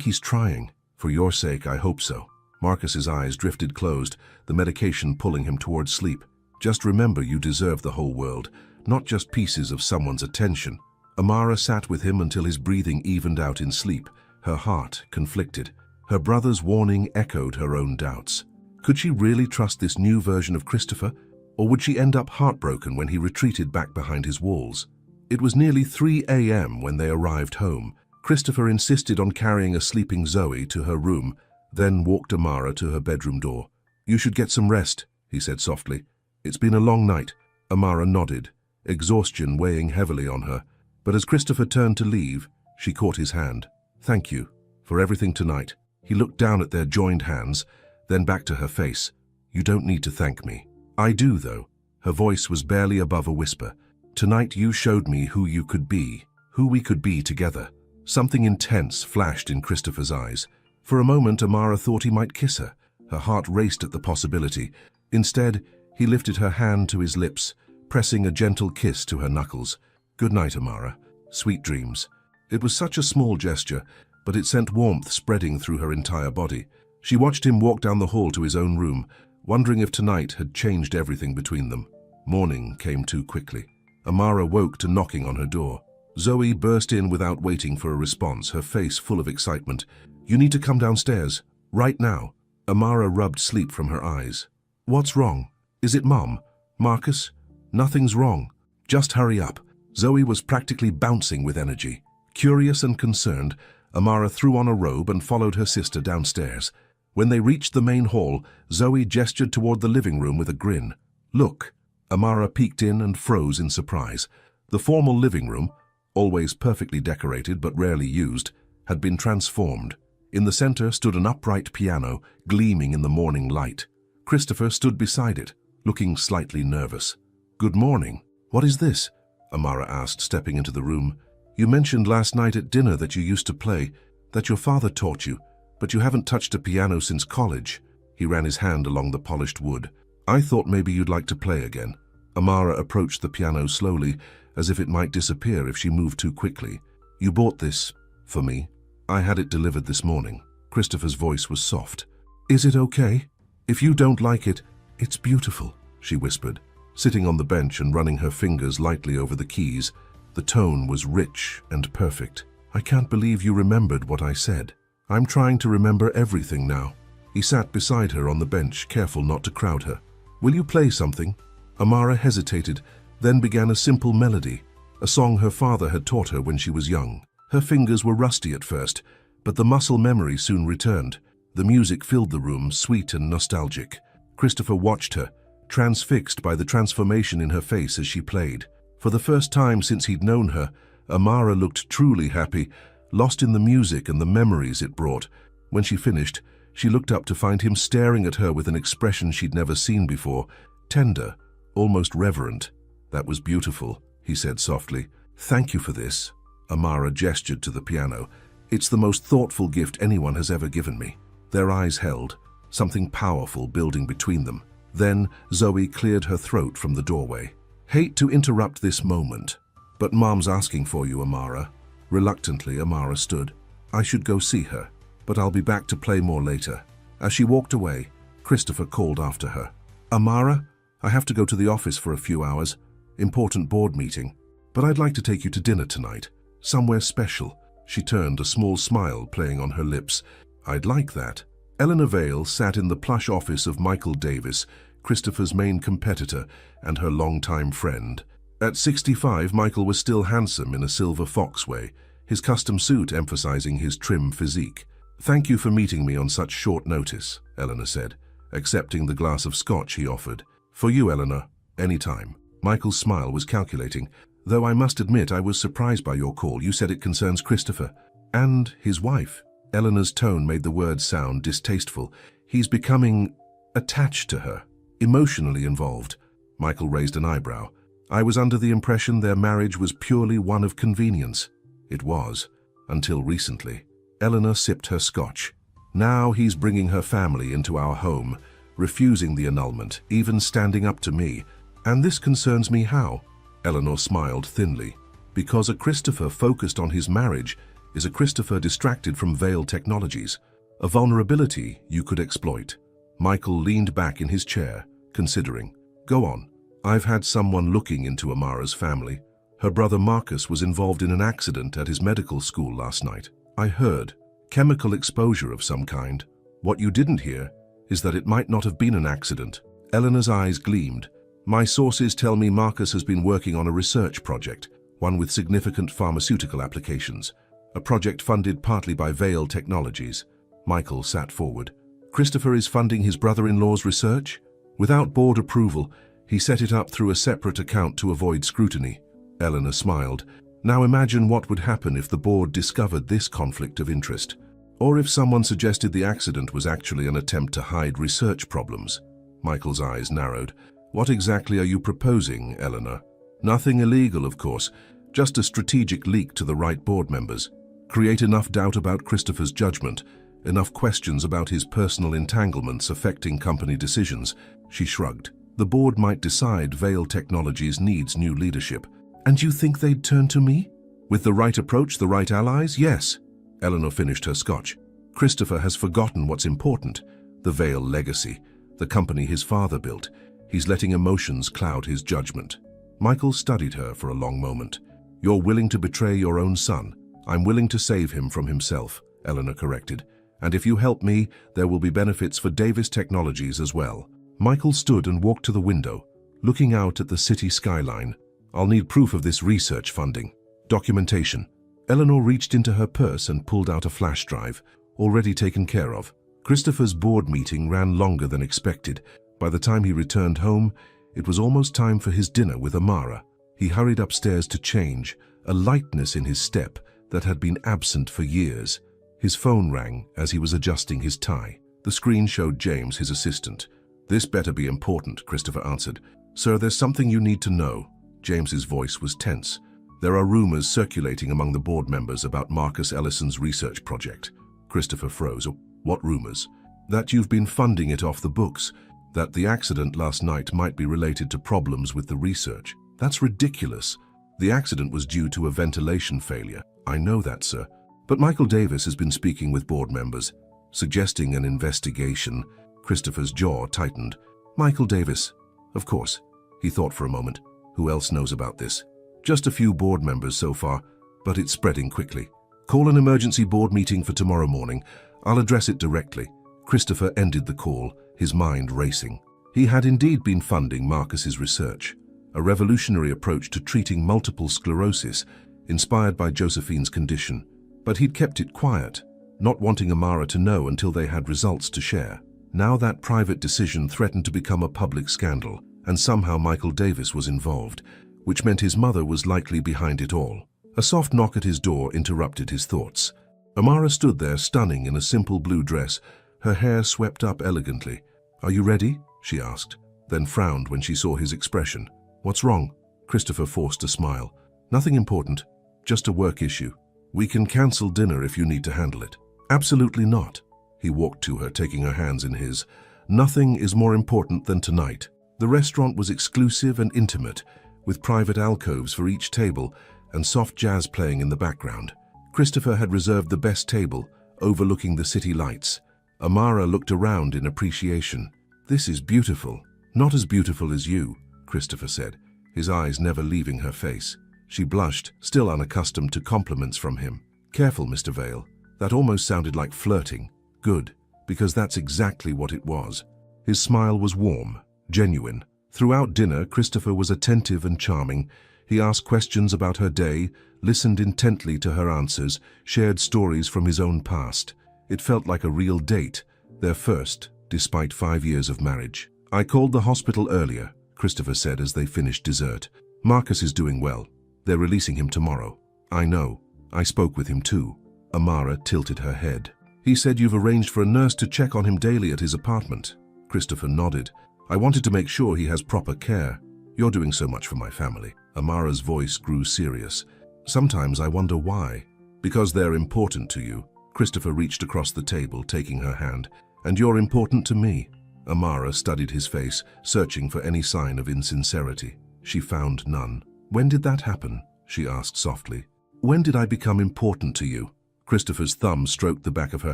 he's trying. For your sake, I hope so. Marcus's eyes drifted closed, the medication pulling him towards sleep. Just remember you deserve the whole world, not just pieces of someone's attention. Amara sat with him until his breathing evened out in sleep, her heart conflicted. Her brother's warning echoed her own doubts. Could she really trust this new version of Christopher, or would she end up heartbroken when he retreated back behind his walls? It was nearly 3 a.m. when they arrived home. Christopher insisted on carrying a sleeping Zoe to her room, then walked Amara to her bedroom door. You should get some rest, he said softly. It's been a long night. Amara nodded, exhaustion weighing heavily on her. But as Christopher turned to leave, she caught his hand. Thank you for everything tonight. He looked down at their joined hands, then back to her face. You don't need to thank me. I do, though. Her voice was barely above a whisper. Tonight you showed me who you could be, who we could be together. Something intense flashed in Christopher's eyes. For a moment, Amara thought he might kiss her. Her heart raced at the possibility. Instead, he lifted her hand to his lips, pressing a gentle kiss to her knuckles. Good night, Amara. Sweet dreams. It was such a small gesture, but it sent warmth spreading through her entire body. She watched him walk down the hall to his own room, wondering if tonight had changed everything between them. Morning came too quickly. Amara woke to knocking on her door. Zoe burst in without waiting for a response, her face full of excitement. You need to come downstairs, right now. Amara rubbed sleep from her eyes. What's wrong? Is it Mom? Marcus? Nothing's wrong. Just hurry up. Zoe was practically bouncing with energy. Curious and concerned, Amara threw on a robe and followed her sister downstairs. When they reached the main hall, Zoe gestured toward the living room with a grin. Look. Amara peeked in and froze in surprise. The formal living room, always perfectly decorated but rarely used, had been transformed. In the center stood an upright piano, gleaming in the morning light. Christopher stood beside it, looking slightly nervous. Good morning. What is this? Amara asked, stepping into the room. You mentioned last night at dinner that you used to play, that your father taught you, but you haven't touched a piano since college. He ran his hand along the polished wood. I thought maybe you'd like to play again. Amara approached the piano slowly, as if it might disappear if she moved too quickly. You bought this for me. I had it delivered this morning. Christopher's voice was soft. Is it okay? If you don't like it, it's beautiful, she whispered, sitting on the bench and running her fingers lightly over the keys. The tone was rich and perfect. I can't believe you remembered what I said. I'm trying to remember everything now. He sat beside her on the bench, careful not to crowd her. Will you play something? Amara hesitated, then began a simple melody, a song her father had taught her when she was young. Her fingers were rusty at first, but the muscle memory soon returned. The music filled the room, sweet and nostalgic. Christopher watched her, transfixed by the transformation in her face as she played. For the first time since he'd known her, Amara looked truly happy, lost in the music and the memories it brought. When she finished, she looked up to find him staring at her with an expression she'd never seen before, tender, almost reverent. That was beautiful, he said softly. Thank you for this. Amara gestured to the piano. It's the most thoughtful gift anyone has ever given me. Their eyes held, something powerful building between them. Then Zoe cleared her throat from the doorway. Hate to interrupt this moment, but Mom's asking for you, Amara. Reluctantly, Amara stood. I should go see her, but I'll be back to play more later. As she walked away, Christopher called after her. Amara, I have to go to the office for a few hours. Important board meeting. But I'd like to take you to dinner tonight. Somewhere special. She turned, a small smile playing on her lips. I'd like that. Eleanor Vale sat in the plush office of Michael Davis, Christopher's main competitor and her longtime friend. At 65, Michael was still handsome in a silver foxway, his custom suit emphasizing his trim physique. Thank you for meeting me on such short notice, Eleanor said, accepting the glass of scotch he offered. For you, Eleanor, any time. Michael's smile was calculating. Though I must admit I was surprised by your call. You said it concerns Christopher. And his wife. Eleanor's tone made the words sound distasteful. He's becoming attached to her, emotionally involved. Michael raised an eyebrow. I was under the impression their marriage was purely one of convenience. It was, until recently. Eleanor sipped her scotch. Now he's bringing her family into our home, refusing the annulment, even standing up to me. And this concerns me how? Eleanor smiled thinly. Because a Christopher focused on his marriage is a Christopher distracted from Vale Technologies, a vulnerability you could exploit. Michael leaned back in his chair, considering. Go on. I've had someone looking into Amara's family. Her brother Marcus was involved in an accident at his medical school last night. I heard. Chemical exposure of some kind. What you didn't hear is that it might not have been an accident. Eleanor's eyes gleamed. My sources tell me Marcus has been working on a research project, one with significant pharmaceutical applications. A project funded partly by Vale Technologies. Michael sat forward. Christopher is funding his brother-in-law's research? Without board approval, he set it up through a separate account to avoid scrutiny. Eleanor smiled. Now imagine what would happen if the board discovered this conflict of interest. Or if someone suggested the accident was actually an attempt to hide research problems. Michael's eyes narrowed. What exactly are you proposing, Eleanor? Nothing illegal, of course, just a strategic leak to the right board members. Create enough doubt about Christopher's judgment, enough questions about his personal entanglements affecting company decisions. She shrugged. The board might decide Vale Technologies needs new leadership. And you think they'd turn to me? With the right approach, the right allies? Yes. Eleanor finished her scotch. Christopher has forgotten what's important. The Vale legacy, the company his father built. He's letting emotions cloud his judgment. Michael studied her for a long moment. You're willing to betray your own son. I'm willing to save him from himself, Eleanor corrected. And if you help me, there will be benefits for Davis Technologies as well. Michael stood and walked to the window, looking out at the city skyline. I'll need proof of this research funding. Documentation. Eleanor reached into her purse and pulled out a flash drive, already taken care of. Christopher's board meeting ran longer than expected. By the time he returned home, it was almost time for his dinner with Amara. He hurried upstairs to change, a lightness in his step that had been absent for years. His phone rang as he was adjusting his tie. The screen showed James, his assistant. This better be important, Christopher answered. Sir, there's something you need to know. James's voice was tense. There are rumors circulating among the board members about Marcus Ellison's research project. Christopher froze. What rumors? That you've been funding it off the books. That the accident last night might be related to problems with the research. That's ridiculous. The accident was due to a ventilation failure. I know that, sir. But Michael Davis has been speaking with board members, suggesting an investigation. Christopher's jaw tightened. Michael Davis. Of course. He thought for a moment. Who else knows about this? Just a few board members so far, but it's spreading quickly. Call an emergency board meeting for tomorrow morning. I'll address it directly. Christopher ended the call, his mind racing. He had indeed been funding Marcus's research, a revolutionary approach to treating multiple sclerosis, inspired by Josephine's condition. But he'd kept it quiet, not wanting Amara to know until they had results to share. Now that private decision threatened to become a public scandal, and somehow Michael Davis was involved, which meant his mother was likely behind it all. A soft knock at his door interrupted his thoughts. Amara stood there, stunning in a simple blue dress, her hair swept up elegantly. Are you ready? She asked, then frowned when she saw his expression. What's wrong? Christopher forced a smile. Nothing important, just a work issue. We can cancel dinner if you need to handle it. Absolutely not. He walked to her, taking her hands in his. Nothing is more important than tonight. The restaurant was exclusive and intimate, with private alcoves for each table and soft jazz playing in the background. Christopher had reserved the best table, overlooking the city lights. Amara looked around in appreciation. This is beautiful. Not as beautiful as you, Christopher said, his eyes never leaving her face. She blushed, still unaccustomed to compliments from him. Careful, Mr. Vale. That almost sounded like flirting. Good, because that's exactly what it was. His smile was warm, genuine. Throughout dinner, Christopher was attentive and charming. He asked questions about her day, listened intently to her answers, shared stories from his own past. It felt like a real date, their first, despite 5 years of marriage. I called the hospital earlier, Christopher said as they finished dessert. Marcus is doing well. They're releasing him tomorrow. I know. I spoke with him too. Amara tilted her head. He said you've arranged for a nurse to check on him daily at his apartment. Christopher nodded. I wanted to make sure he has proper care. You're doing so much for my family. Amara's voice grew serious. Sometimes I wonder why. Because they're important to you. Christopher reached across the table, taking her hand. And you're important to me. Amara studied his face, searching for any sign of insincerity. She found none. When did that happen? She asked softly. When did I become important to you? Christopher's thumb stroked the back of her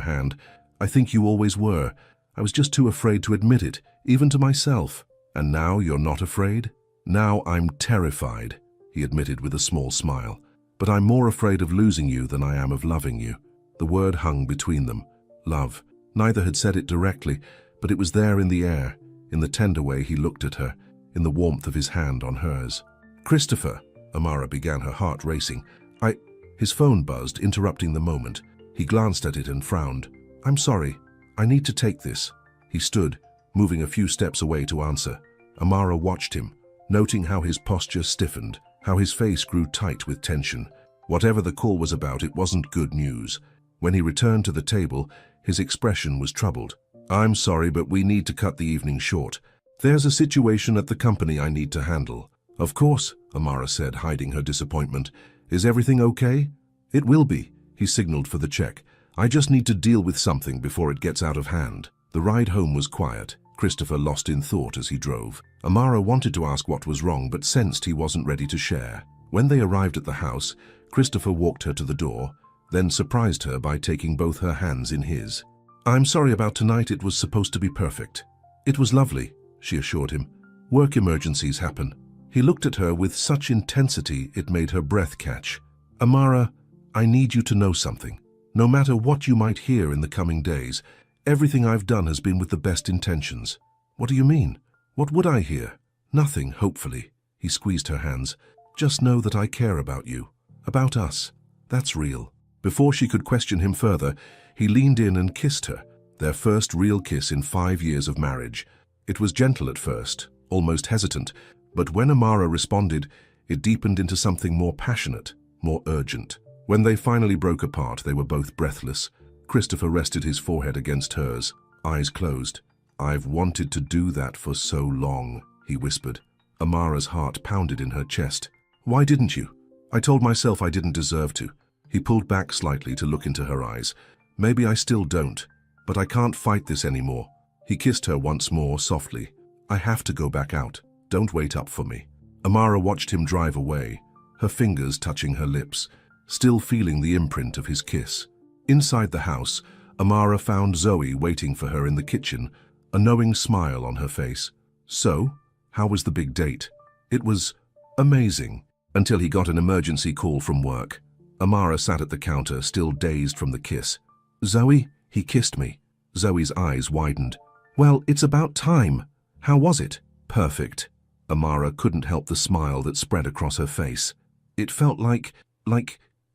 hand. I think you always were. I was just too afraid to admit it, even to myself. And now you're not afraid? Now I'm terrified, he admitted with a small smile. But I'm more afraid of losing you than I am of loving you. The word hung between them. Love. Neither had said it directly, but it was there in the air, in the tender way he looked at her, in the warmth of his hand on hers. Christopher, Amara began, her heart racing. His phone buzzed, interrupting the moment. He glanced at it and frowned. I'm sorry. I need to take this. He stood, moving a few steps away to answer. Amara watched him, noting how his posture stiffened, how his face grew tight with tension. Whatever the call was about, it wasn't good news. When he returned to the table, his expression was troubled. I'm sorry, but we need to cut the evening short. There's a situation at the company I need to handle. Of course, Amara said, hiding her disappointment. Is everything okay? It will be, he signaled for the check. I just need to deal with something before it gets out of hand. The ride home was quiet. Christopher lost in thought as he drove. Amara wanted to ask what was wrong, but sensed he wasn't ready to share. When they arrived at the house, Christopher walked her to the door, then surprised her by taking both her hands in his. I'm sorry about tonight. It was supposed to be perfect. It was lovely, she assured him. Work emergencies happen. He looked at her with such intensity it made her breath catch. Amara, I need you to know something. No matter what you might hear in the coming days, everything I've done has been with the best intentions. What do you mean? What would I hear? Nothing, hopefully. He squeezed her hands. Just know that I care about you. About us. That's real. Before she could question him further, he leaned in and kissed her, their first real kiss in 5 years of marriage. It was gentle at first, almost hesitant, but when Amara responded, it deepened into something more passionate, more urgent. When they finally broke apart, they were both breathless. Christopher rested his forehead against hers, eyes closed. I've wanted to do that for so long, he whispered. Amara's heart pounded in her chest. Why didn't you? I told myself I didn't deserve to. He pulled back slightly to look into her eyes. Maybe I still don't, but I can't fight this anymore. He kissed her once more, softly. I have to go back out. Don't wait up for me. Amara watched him drive away, her fingers touching her lips, still feeling the imprint of his kiss. Inside the house, Amara found Zoe waiting for her in the kitchen, a knowing smile on her face. So, how was the big date? It was amazing, until he got an emergency call from work. Amara sat at the counter, still dazed from the kiss. Zoe, he kissed me. Zoe's eyes widened. Well, it's about time. How was it? Perfect. Amara couldn't help the smile that spread across her face. It felt like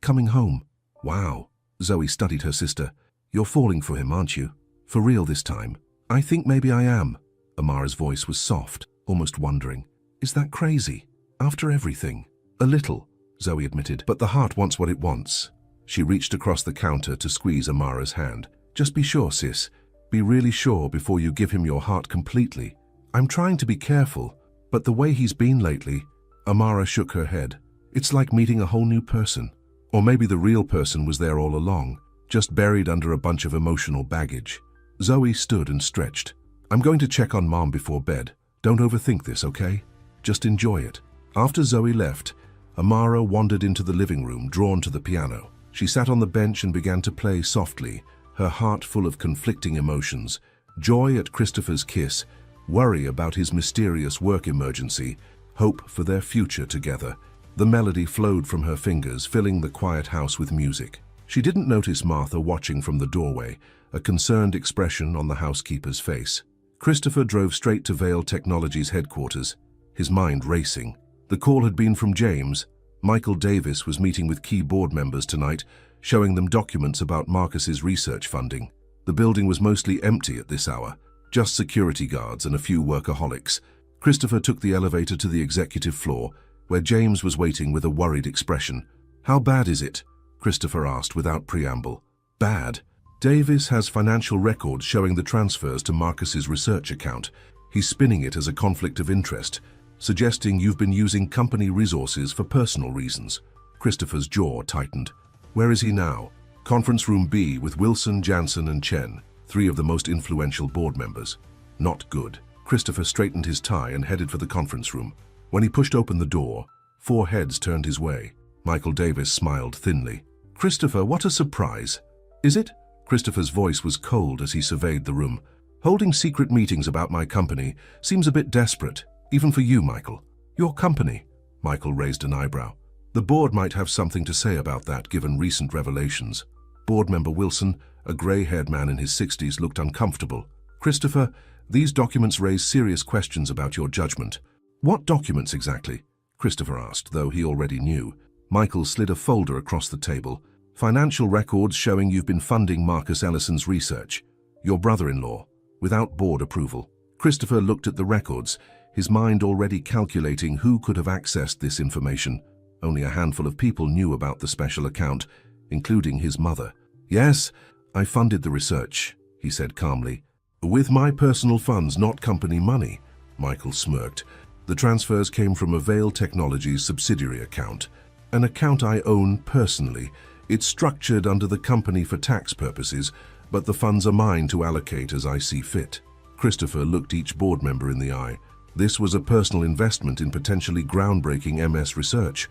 coming home. Wow. Zoe studied her sister. You're falling for him, aren't you? For real this time? I think maybe I am. Amara's voice was soft, almost wondering. Is that crazy? After everything? A little, Zoe admitted, but the heart wants what it wants. She reached across the counter to squeeze Amara's hand. Just be sure, sis. Be really sure before you give him your heart completely. I'm trying to be careful, but the way he's been lately. Amara shook her head. It's like meeting a whole new person. Or maybe the real person was there all along, just buried under a bunch of emotional baggage. Zoe stood and stretched. I'm going to check on Mom before bed. Don't overthink this, okay? Just enjoy it. After Zoe left, Amara wandered into the living room, drawn to the piano. She sat on the bench and began to play softly, her heart full of conflicting emotions. Joy at Christopher's kiss, worry about his mysterious work emergency, hope for their future together. The melody flowed from her fingers, filling the quiet house with music. She didn't notice Martha watching from the doorway, a concerned expression on the housekeeper's face. Christopher drove straight to Vale Technologies headquarters, his mind racing. The call had been from James. Michael Davis was meeting with key board members tonight, showing them documents about Marcus's research funding. The building was mostly empty at this hour, just security guards and a few workaholics. Christopher took the elevator to the executive floor, where James was waiting with a worried expression. How bad is it? Christopher asked without preamble. Bad. Davis has financial records showing the transfers to Marcus's research account. He's spinning it as a conflict of interest, suggesting you've been using company resources for personal reasons. Christopher's jaw tightened. Where is he now? Conference room B with Wilson, Jansen, and Chen, three of the most influential board members. Not good. Christopher straightened his tie and headed for the conference room. When he pushed open the door, 4 heads turned his way. Michael Davis smiled thinly. Christopher, what a surprise. Is it? Christopher's voice was cold as he surveyed the room. Holding secret meetings about my company seems a bit desperate, even for you, Michael. Your company? Michael raised an eyebrow. The board might have something to say about that given recent revelations. Board member Wilson, a gray-haired man in his 60s, looked uncomfortable. Christopher, these documents raise serious questions about your judgment. What documents exactly? Christopher asked, though he already knew. Michael slid a folder across the table. Financial records showing you've been funding Marcus Ellison's research. Your brother-in-law, without board approval. Christopher looked at the records, his mind already calculating who could have accessed this information. Only a handful of people knew about the special account, including his mother. Yes, I funded the research, he said calmly. With my personal funds, not company money, Michael smirked. The transfers came from a Vale Technologies subsidiary account, an account I own personally. It's structured under the company for tax purposes, but the funds are mine to allocate as I see fit. Christopher looked each board member in the eye. This was a personal investment in potentially groundbreaking MS research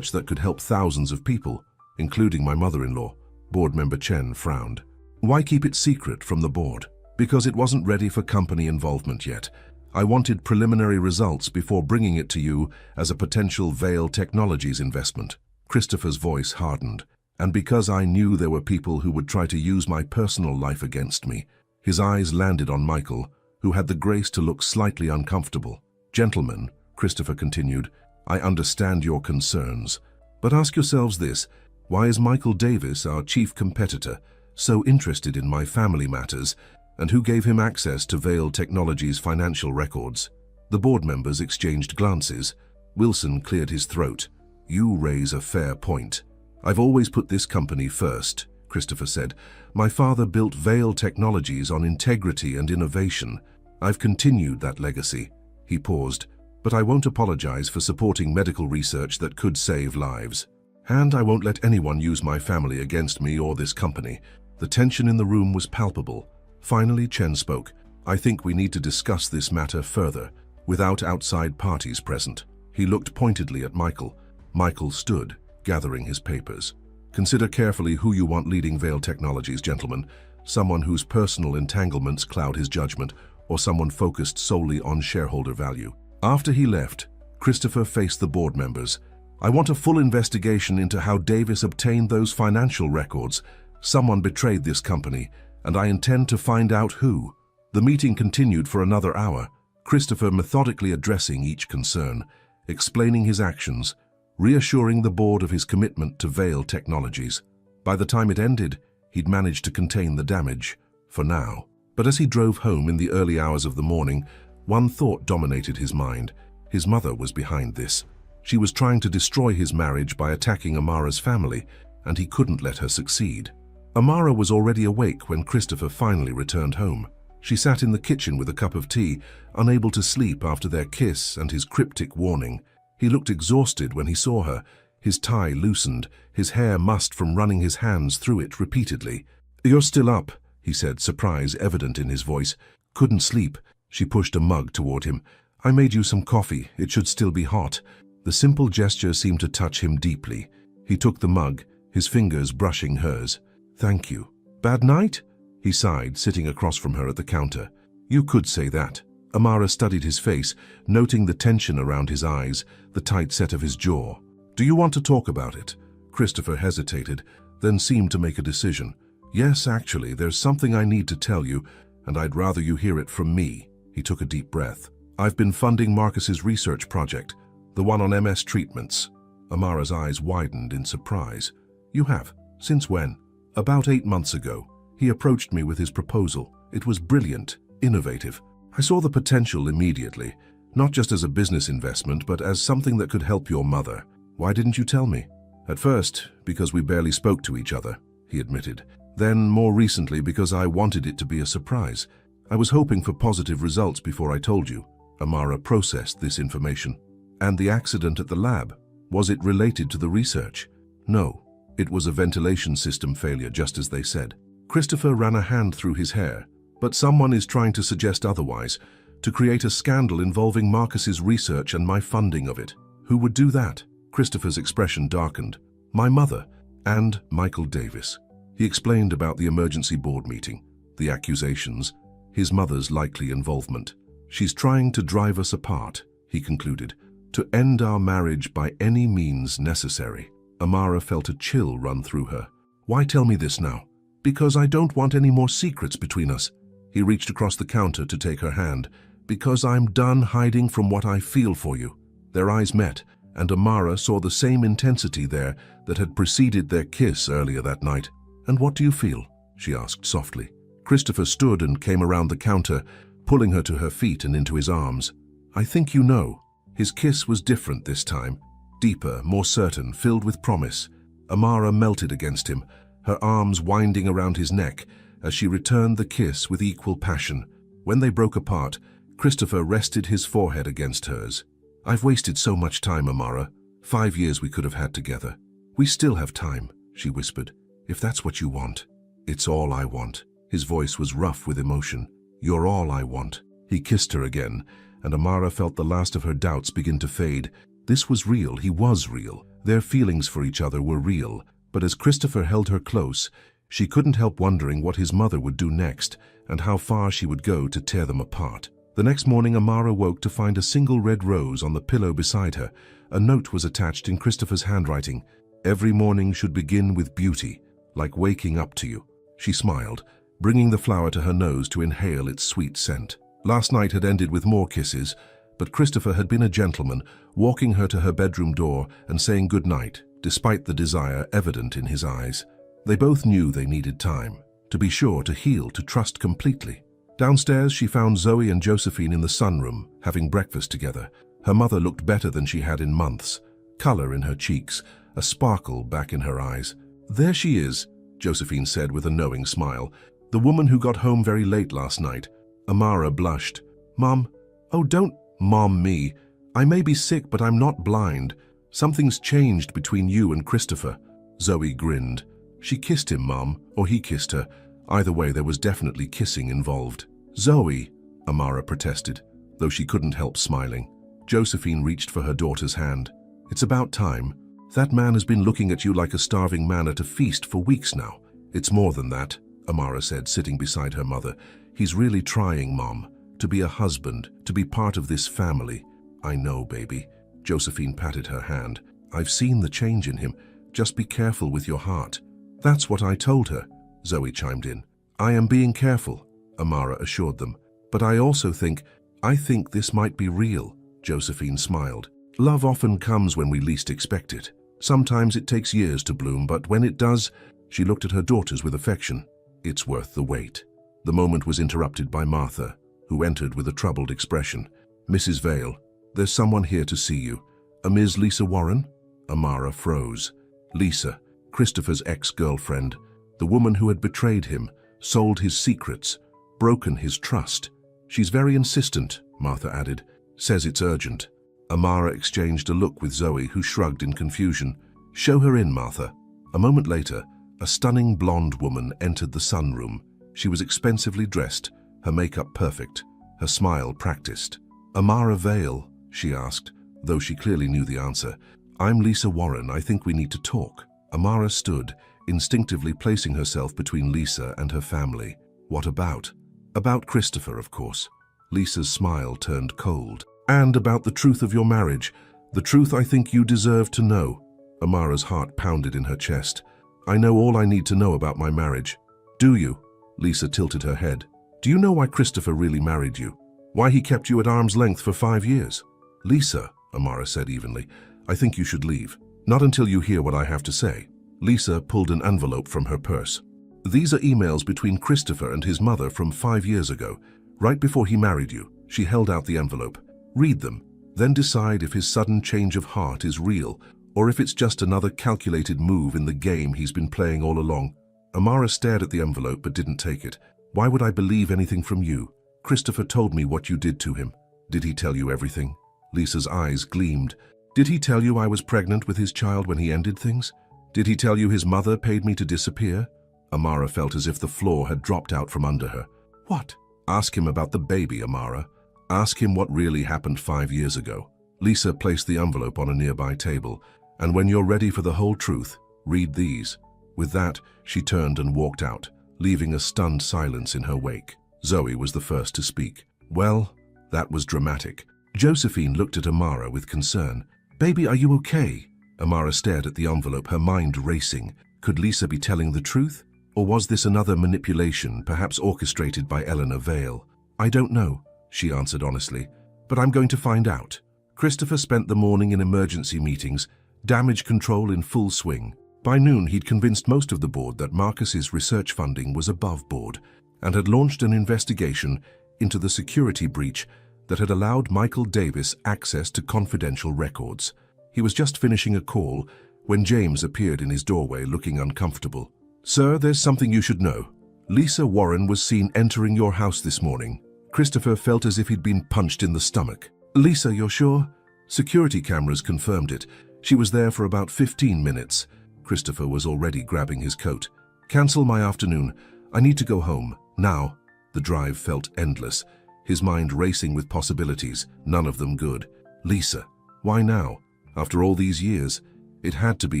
that could help thousands of people, including my mother-in-law. Board member Chen frowned. Why keep it secret from the board? Because it wasn't ready for company involvement yet. I wanted preliminary results before bringing it to you as a potential Vale Technologies investment. Christopher's voice hardened. And because I knew there were people who would try to use my personal life against me. His eyes landed on Michael, who had the grace to look slightly uncomfortable. Gentlemen, Christopher continued, I understand your concerns. But ask yourselves this, why is Michael Davis, our chief competitor, so interested in my family matters, and who gave him access to Vale Technologies' financial records? The board members exchanged glances. Wilson cleared his throat. You raise a fair point. I've always put this company first, Christopher said. My father built Vale Technologies on integrity and innovation. I've continued that legacy. He paused. But I won't apologize for supporting medical research that could save lives. And I won't let anyone use my family against me or this company. The tension in the room was palpable. Finally, Chen spoke. I think we need to discuss this matter further, without outside parties present. He looked pointedly at Michael. Michael stood, gathering his papers. Consider carefully who you want leading Vale Technologies, gentlemen. Someone whose personal entanglements cloud his judgment, or someone focused solely on shareholder value. After he left, Christopher faced the board members. I want a full investigation into how Davis obtained those financial records. Someone betrayed this company, and I intend to find out who. The meeting continued for another hour, Christopher methodically addressing each concern, explaining his actions, reassuring the board of his commitment to Vale Technologies. By the time it ended, he'd managed to contain the damage, for now. But as he drove home in the early hours of the morning, one thought dominated his mind. His mother was behind this. She was trying to destroy his marriage by attacking Amara's family, and he couldn't let her succeed. Amara was already awake when Christopher finally returned home. She sat in the kitchen with a cup of tea, unable to sleep after their kiss and his cryptic warning. He looked exhausted when he saw her. His tie loosened, his hair mussed from running his hands through it repeatedly. "You're still up," he said, surprise evident in his voice. "Couldn't sleep." She pushed a mug toward him. "I made you some coffee. It should still be hot." The simple gesture seemed to touch him deeply. He took the mug, his fingers brushing hers. "Thank you." "Bad night?" He sighed, sitting across from her at the counter. "You could say that." Amara studied his face, noting the tension around his eyes, the tight set of his jaw. "Do you want to talk about it?" Christopher hesitated, then seemed to make a decision. "Yes, actually, there's something I need to tell you, and I'd rather you hear it from me." He took a deep breath. "I've been funding Marcus's research project, the one on MS treatments." Amara's eyes widened in surprise. "You have? Since when?" "About 8 months ago. He approached me with his proposal. It was brilliant, innovative. I saw the potential immediately, not just as a business investment, but as something that could help your mother. Why didn't you tell me?" "At first, because we barely spoke to each other," he admitted. "Then, more recently, because I wanted it to be a surprise. I was hoping for positive results before I told you." Amara processed this information. "And the accident at the lab, was it related to the research?" "No, it was a ventilation system failure, just as they said." Christopher ran a hand through his hair. "But someone is trying to suggest otherwise, to create a scandal involving Marcus's research and my funding of it." "Who would do that?" Christopher's expression darkened. "My mother and Michael Davis." He explained about the emergency board meeting, the accusations, his mother's likely involvement. "She's trying to drive us apart," he concluded, "to end our marriage by any means necessary." Amara felt a chill run through her. "Why tell me this now?" "Because I don't want any more secrets between us." He reached across the counter to take her hand. "Because I'm done hiding from what I feel for you." Their eyes met, and Amara saw the same intensity there that had preceded their kiss earlier that night. "And what do you feel?" she asked softly. Christopher stood and came around the counter, pulling her to her feet and into his arms. "I think you know." His kiss was different this time, deeper, more certain, filled with promise. Amara melted against him, her arms winding around his neck as she returned the kiss with equal passion. When they broke apart, Christopher rested his forehead against hers. "I've wasted so much time, Amara. 5 years we could have had together." "We still have time," she whispered. "If that's what you want." "It's all I want." His voice was rough with emotion. "You're all I want." He kissed her again, and Amara felt the last of her doubts begin to fade. This was real, he was real. Their feelings for each other were real. But as Christopher held her close, she couldn't help wondering what his mother would do next, and how far she would go to tear them apart. The next morning, Amara woke to find a single red rose on the pillow beside her. A note was attached in Christopher's handwriting. "Every morning should begin with beauty, like waking up to you." She smiled, bringing the flower to her nose to inhale its sweet scent. Last night had ended with more kisses, but Christopher had been a gentleman, walking her to her bedroom door and saying good night, despite the desire evident in his eyes. They both knew they needed time, to be sure, to heal, to trust completely. Downstairs, she found Zoe and Josephine in the sunroom, having breakfast together. Her mother looked better than she had in months, color in her cheeks, a sparkle back in her eyes. "There she is," Josephine said with a knowing smile. "The woman who got home very late last night." Amara blushed. "Mom, oh, don't mom me. I may be sick, but I'm not blind. Something's changed between you and Christopher." Zoe grinned. "She kissed him, Mom, or he kissed her. Either way, there was definitely kissing involved." "Zoe," Amara protested, though she couldn't help smiling. Josephine reached for her daughter's hand. "It's about time. That man has been looking at you like a starving man at a feast for weeks now." "It's more than that," Amara said, sitting beside her mother. "He's really trying, Mom, to be a husband, to be part of this family." "I know, baby." Josephine patted her hand. "I've seen the change in him. Just be careful with your heart." "That's what I told her," Zoe chimed in. "I am being careful," Amara assured them. "But I also think this might be real," Josephine smiled. "Love often comes when we least expect it. Sometimes it takes years to bloom, but when it does," she looked at her daughters with affection, "it's worth the wait." The moment was interrupted by Martha, who entered with a troubled expression. "Mrs. Vale, there's someone here to see you. A Ms. Lisa Warren?" Amara froze. Lisa, Christopher's ex-girlfriend, the woman who had betrayed him, sold his secrets, broken his trust. "She's very insistent," Martha added. "Says it's urgent." Amara exchanged a look with Zoe, who shrugged in confusion. "Show her in, Martha." A moment later, a stunning blonde woman entered the sunroom. She was expensively dressed, her makeup perfect, her smile practiced. "Amara Vale?" she asked, though she clearly knew the answer. "I'm Lisa Warren. I think we need to talk." Amara stood, instinctively placing herself between Lisa and her family. "What about?" "About Christopher, of course." Lisa's smile turned cold. "And about the truth of your marriage. The truth I think you deserve to know." Amara's heart pounded in her chest. "I know all I need to know about my marriage." "Do you?" Lisa tilted her head. "Do you know why Christopher really married you? Why he kept you at arm's length for 5 years?" "Lisa," Amara said evenly, "I think you should leave. Not until you hear what I have to say." Lisa pulled an envelope from her purse. "These are emails between Christopher and his mother from 5 years ago, right before he married you." She held out the envelope. "Read them, then decide if his sudden change of heart is real or if it's just another calculated move in the game he's been playing all along." Amara stared at the envelope but didn't take it. "Why would I believe anything from you? Christopher told me what you did to him." "Did he tell you everything?" Lisa's eyes gleamed. "Did he tell you I was pregnant with his child when he ended things? Did he tell you his mother paid me to disappear?" Amara felt as if the floor had dropped out from under her. "What?" "Ask him about the baby, Amara. Ask him what really happened 5 years ago." Lisa placed the envelope on a nearby table. "And when you're ready for the whole truth, read these." With that, she turned and walked out, leaving a stunned silence in her wake. Zoe was the first to speak. "Well, that was dramatic." Josephine looked at Amara with concern. "Baby, are you okay?" Amara stared at the envelope, her mind racing. Could Lisa be telling the truth? Or was this another manipulation, perhaps orchestrated by Eleanor Vale? "I don't know," she answered honestly, "but I'm going to find out." Christopher spent the morning in emergency meetings, damage control in full swing. By noon, he'd convinced most of the board that Marcus's research funding was above board and had launched an investigation into the security breach that had allowed Michael Davis access to confidential records. He was just finishing a call when James appeared in his doorway looking uncomfortable. "Sir, there's something you should know. Lisa Warren was seen entering your house this morning." Christopher felt as if he'd been punched in the stomach. "Lisa, you're sure?" Security cameras confirmed it. She was there for about 15 minutes. Christopher was already grabbing his coat. "Cancel my afternoon. I need to go home. Now." The drive felt endless, his mind racing with possibilities, none of them good. Lisa. Why now? After all these years, it had to be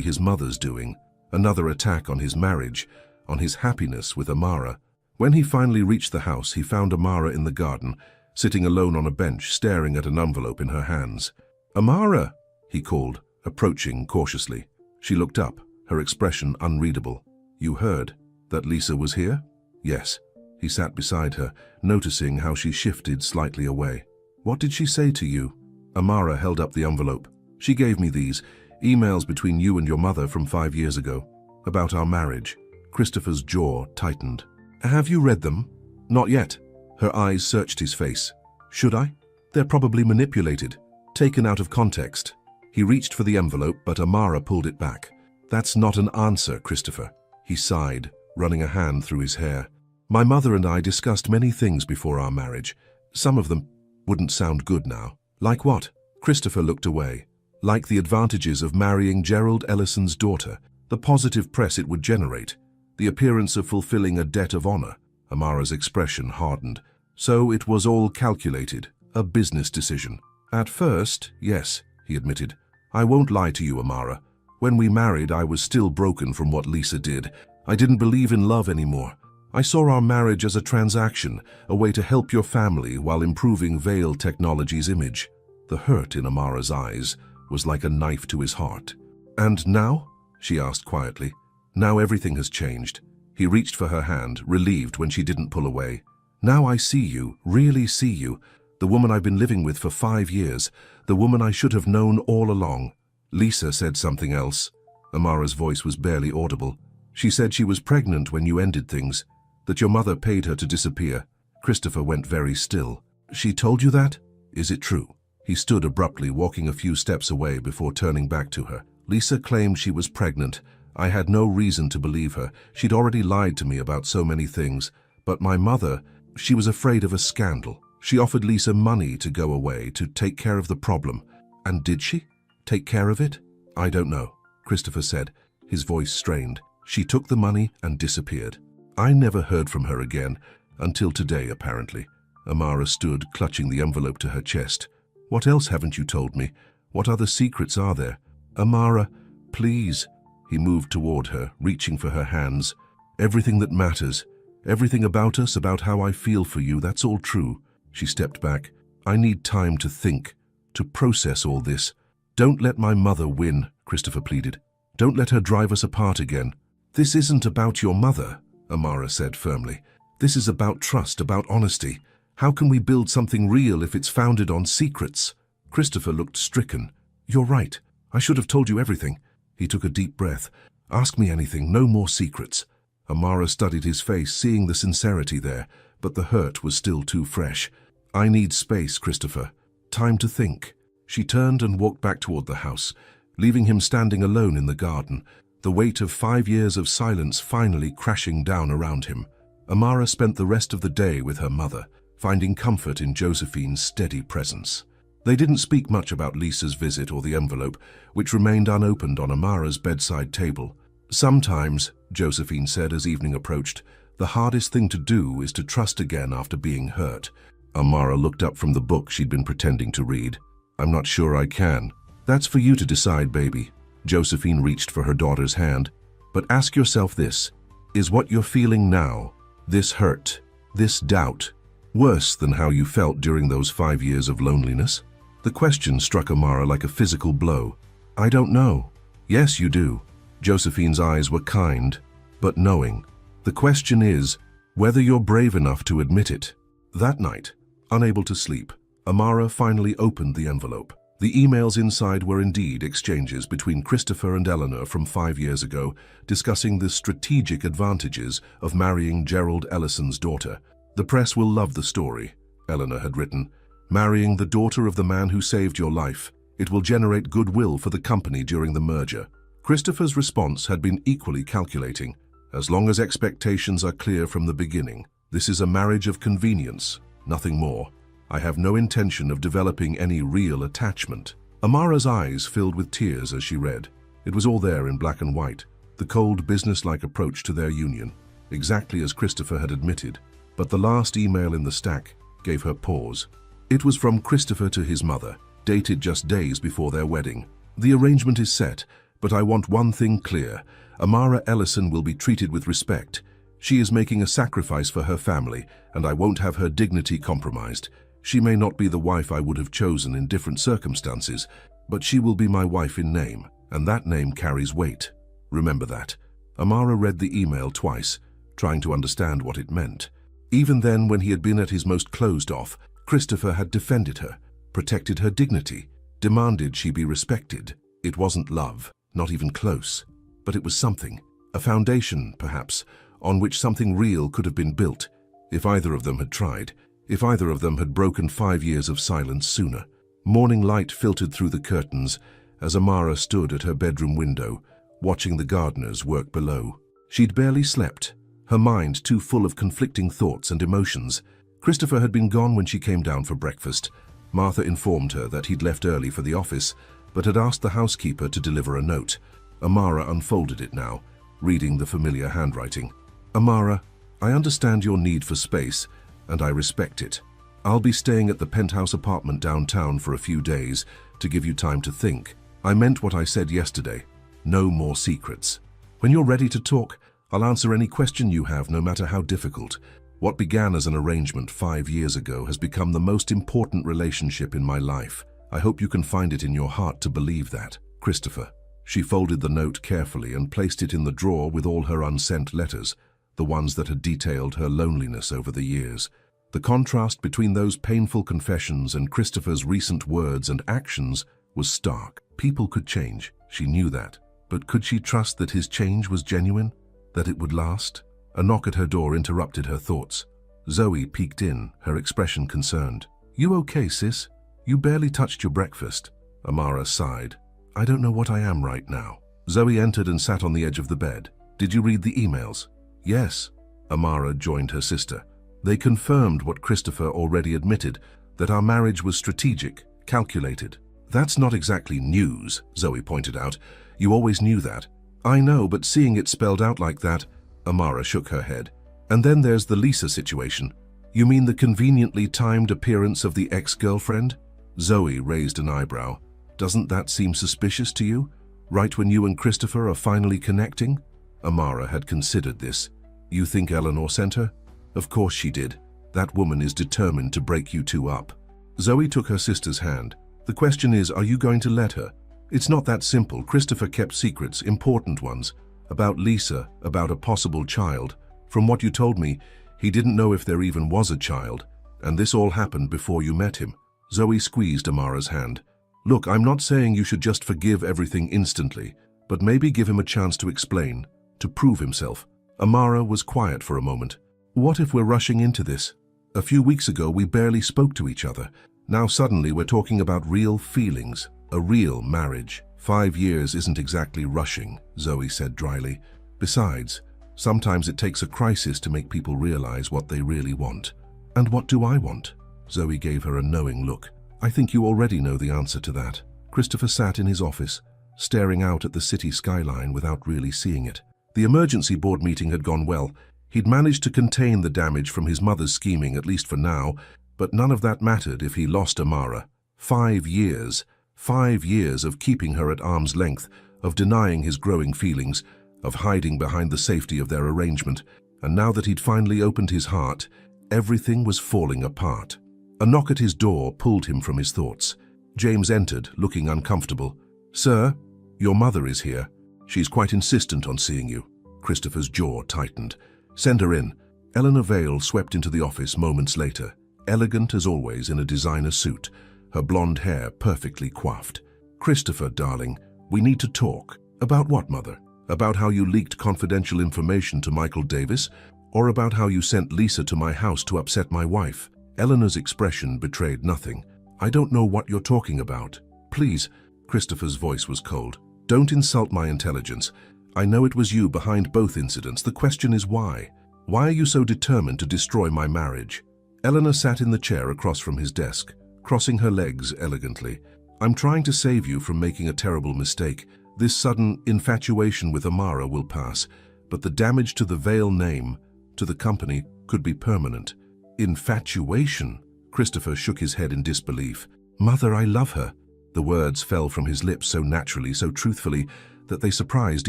his mother's doing. Another attack on his marriage, on his happiness with Amara. When he finally reached the house, he found Amara in the garden, sitting alone on a bench, staring at an envelope in her hands. "Amara," he called, approaching cautiously. She looked up, her expression unreadable. "You heard that Lisa was here?" "Yes." He sat beside her, noticing how she shifted slightly away. "What did she say to you?" Amara held up the envelope. "She gave me these emails between you and your mother from 5 years ago, about our marriage." Christopher's jaw tightened. "Have you read them?" "Not yet." Her eyes searched his face. "Should I?" "They're probably manipulated, taken out of context." He reached for the envelope, but Amara pulled it back. "That's not an answer, Christopher." He sighed, running a hand through his hair. "My mother and I discussed many things before our marriage. Some of them wouldn't sound good now." "Like what?" Christopher looked away. "Like the advantages of marrying Gerald Ellison's daughter, the positive press it would generate, the appearance of fulfilling a debt of honor." Amara's expression hardened. "So it was all calculated, a business decision." "At first, yes," he admitted. "I won't lie to you, Amara. When we married, I was still broken from what Lisa did. I didn't believe in love anymore. I saw our marriage as a transaction, a way to help your family while improving Vale Technology's image." The hurt in Amara's eyes was like a knife to his heart. "And now?" she asked quietly. "Now everything has changed." He reached for her hand, relieved when she didn't pull away. "Now I see you, really see you. The woman I've been living with for 5 years, the woman I should have known all along." Lisa said something else. Amara's voice was barely audible. "She said she was pregnant when you ended things, that your mother paid her to disappear." Christopher went very still. "She told you that? Is it true?" He stood abruptly, walking a few steps away before turning back to her. "Lisa claimed she was pregnant. I had no reason to believe her. She'd already lied to me about so many things. But my mother, she was afraid of a scandal. She offered Lisa money to go away, to take care of the problem. And did she take care of it? I don't know, Christopher said, his voice strained. She took the money and disappeared. I never heard from her again, until today apparently. Amara stood, clutching the envelope to her chest. What else haven't you told me? What other secrets are there? Amara, please. He moved toward her, reaching for her hands. Everything that matters, everything about us, about how I feel for you, that's all true. She stepped back. I need time to think, to process all this. Don't let my mother win, Christopher pleaded. Don't let her drive us apart again. This isn't about your mother, Amara said firmly. This is about trust, about honesty. How can we build something real if it's founded on secrets? Christopher looked stricken. You're right. I should have told you everything. He took a deep breath. Ask me anything, no more secrets. Amara studied his face, seeing the sincerity there, but the hurt was still too fresh. I need space, Christopher. Time to think. She turned and walked back toward the house, leaving him standing alone in the garden, the weight of 5 years of silence finally crashing down around him. Amara spent the rest of the day with her mother, finding comfort in Josephine's steady presence. They didn't speak much about Lisa's visit or the envelope, which remained unopened on Amara's bedside table. Sometimes, Josephine said as evening approached, the hardest thing to do is to trust again after being hurt. Amara looked up from the book she'd been pretending to read. I'm not sure I can. That's for you to decide, baby. Josephine reached for her daughter's hand. But ask yourself this. Is what you're feeling now, this hurt, this doubt, worse than how you felt during those 5 years of loneliness? The question struck Amara like a physical blow. I don't know. Yes, you do. Josephine's eyes were kind, but knowing. The question is whether you're brave enough to admit it. That night, unable to sleep, Amara finally opened the envelope. The emails inside were indeed exchanges between Christopher and Eleanor from 5 years ago, discussing the strategic advantages of marrying Gerald Ellison's daughter. The press will love the story, Eleanor had written. Marrying the daughter of the man who saved your life. It will generate goodwill for the company during the merger. Christopher's response had been equally calculating. As long as expectations are clear from the beginning, this is a marriage of convenience, nothing more. I have no intention of developing any real attachment. Amara's eyes filled with tears as she read. It was all there in black and white, the cold, business-like approach to their union, exactly as Christopher had admitted. But the last email in the stack gave her pause. It was from Christopher to his mother, dated just days before their wedding. The arrangement is set, but I want one thing clear. Amara Ellison will be treated with respect. She is making a sacrifice for her family, and I won't have her dignity compromised. She may not be the wife I would have chosen in different circumstances, but she will be my wife in name, and that name carries weight. Remember that. Amara read the email twice, trying to understand what it meant. Even then, when he had been at his most closed off, Christopher had defended her, protected her dignity, demanded she be respected. It wasn't love, not even close, but it was something, a foundation, perhaps, on which something real could have been built, if either of them had tried, if either of them had broken 5 years of silence sooner. Morning light filtered through the curtains as Amara stood at her bedroom window, watching the gardeners work below. She'd barely slept, her mind too full of conflicting thoughts and emotions. Christopher had been gone when she came down for breakfast. Martha informed her that he'd left early for the office, but had asked the housekeeper to deliver a note. Amara unfolded it now, reading the familiar handwriting. Amara, I understand your need for space, and I respect it. I'll be staying at the penthouse apartment downtown for a few days to give you time to think. I meant what I said yesterday. No more secrets. When you're ready to talk, I'll answer any question you have, no matter how difficult. What began as an arrangement 5 years ago has become the most important relationship in my life. I hope you can find it in your heart to believe that. Christopher. She folded the note carefully and placed it in the drawer with all her unsent letters, the ones that had detailed her loneliness over the years. The contrast between those painful confessions and Christopher's recent words and actions was stark. People could change, she knew that. But could she trust that his change was genuine? That it would last? A knock at her door interrupted her thoughts. Zoe peeked in, her expression concerned. You okay, sis? You barely touched your breakfast. Amara sighed. I don't know what I am right now. Zoe entered and sat on the edge of the bed. Did you read the emails? Yes. Amara joined her sister. They confirmed what Christopher already admitted, that our marriage was strategic, calculated. That's not exactly news, Zoe pointed out. You always knew that. I know, but seeing it spelled out like that, Amara shook her head. And then there's the Lisa situation. You mean the conveniently timed appearance of the ex-girlfriend? Zoe raised an eyebrow. Doesn't that seem suspicious to you? Right when you and Christopher are finally connecting? Amara had considered this. You think Eleanor sent her? Of course she did. That woman is determined to break you two up. Zoe took her sister's hand. The question is, are you going to let her? It's not that simple. Christopher kept secrets, important ones, about Lisa, about a possible child. From what you told me, he didn't know if there even was a child, and this all happened before you met him. Zoe squeezed Amara's hand. Look, I'm not saying you should just forgive everything instantly, but maybe give him a chance to explain, to prove himself. Amara was quiet for a moment. What if we're rushing into this? A few weeks ago, we barely spoke to each other. Now suddenly we're talking about real feelings, a real marriage. 5 years isn't exactly rushing, Zoe said dryly. Besides, sometimes it takes a crisis to make people realize what they really want. And what do I want? Zoe gave her a knowing look. I think you already know the answer to that. Christopher sat in his office, staring out at the city skyline without really seeing it. The emergency board meeting had gone well. He'd managed to contain the damage from his mother's scheming, at least for now, but none of that mattered if he lost Amara. 5 years. 5 years of keeping her at arm's length, of denying his growing feelings, of hiding behind the safety of their arrangement. And now that he'd finally opened his heart, everything was falling apart. A knock at his door pulled him from his thoughts. James entered, looking uncomfortable. Sir, your mother is here. She's quite insistent on seeing you. Christopher's jaw tightened. Send her in. Eleanor Vale swept into the office moments later, elegant as always in a designer suit, her blonde hair perfectly coiffed. Christopher, darling, we need to talk. About what, Mother? About how you leaked confidential information to Michael Davis, or about how you sent Lisa to my house to upset my wife? Eleanor's expression betrayed nothing. I don't know what you're talking about. Please, Christopher's voice was cold. Don't insult my intelligence. I know it was you behind both incidents. The question is why? Why are you so determined to destroy my marriage? Eleanor sat in the chair across from his desk, crossing her legs elegantly. I'm trying to save you from making a terrible mistake. This sudden infatuation with Amara will pass, but the damage to the Vale name, to the company, could be permanent. Infatuation? Christopher shook his head in disbelief. Mother, I love her. The words fell from his lips so naturally, so truthfully, that they surprised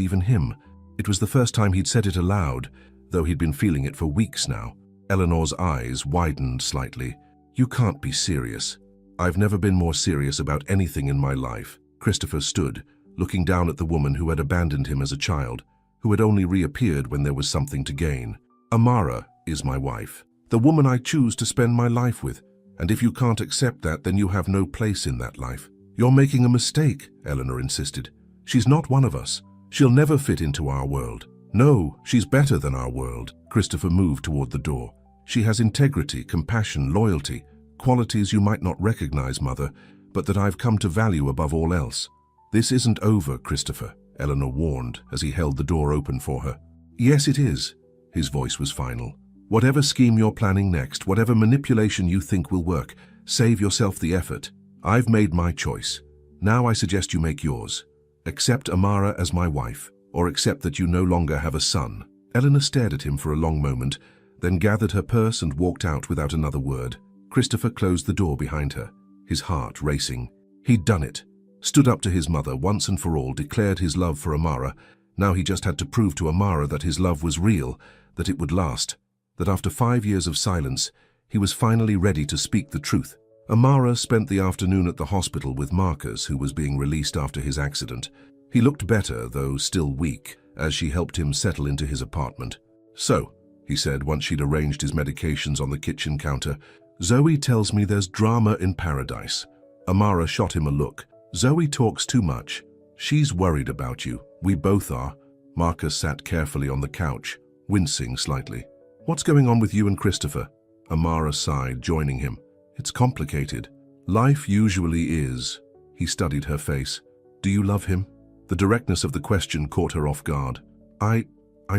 even him. It was the first time he'd said it aloud, though he'd been feeling it for weeks now. Eleanor's eyes widened slightly. You can't be serious. I've never been more serious about anything in my life. Christopher stood, looking down at the woman who had abandoned him as a child, who had only reappeared when there was something to gain. Amara is my wife, the woman I choose to spend my life with, and if you can't accept that, then you have no place in that life. You're making a mistake, Eleanor insisted. She's not one of us. She'll never fit into our world. No, she's better than our world. Christopher moved toward the door. She has integrity, compassion, loyalty, qualities you might not recognize, Mother, but that I've come to value above all else. This isn't over, Christopher, Eleanor warned as he held the door open for her. Yes, it is. His voice was final. Whatever scheme you're planning next, whatever manipulation you think will work, save yourself the effort. I've made my choice. Now I suggest you make yours. Accept Amara as my wife, or accept that you no longer have a son. Eleanor stared at him for a long moment, then gathered her purse and walked out without another word. Christopher closed the door behind her, his heart racing. He'd done it. Stood up to his mother once and for all, declared his love for Amara. Now he just had to prove to Amara that his love was real, that it would last, that after 5 years of silence, he was finally ready to speak the truth. Amara spent the afternoon at the hospital with Marcus, who was being released after his accident. He looked better, though still weak, as she helped him settle into his apartment. So, he said once she'd arranged his medications on the kitchen counter, Zoe tells me there's drama in paradise. Amara shot him a look. Zoe talks too much. She's worried about you. We both are. Marcus sat carefully on the couch, wincing slightly. What's going on with you and Christopher? Amara sighed, joining him. It's complicated. Life usually is. He studied her face. Do you love him? The directness of the question caught her off guard. I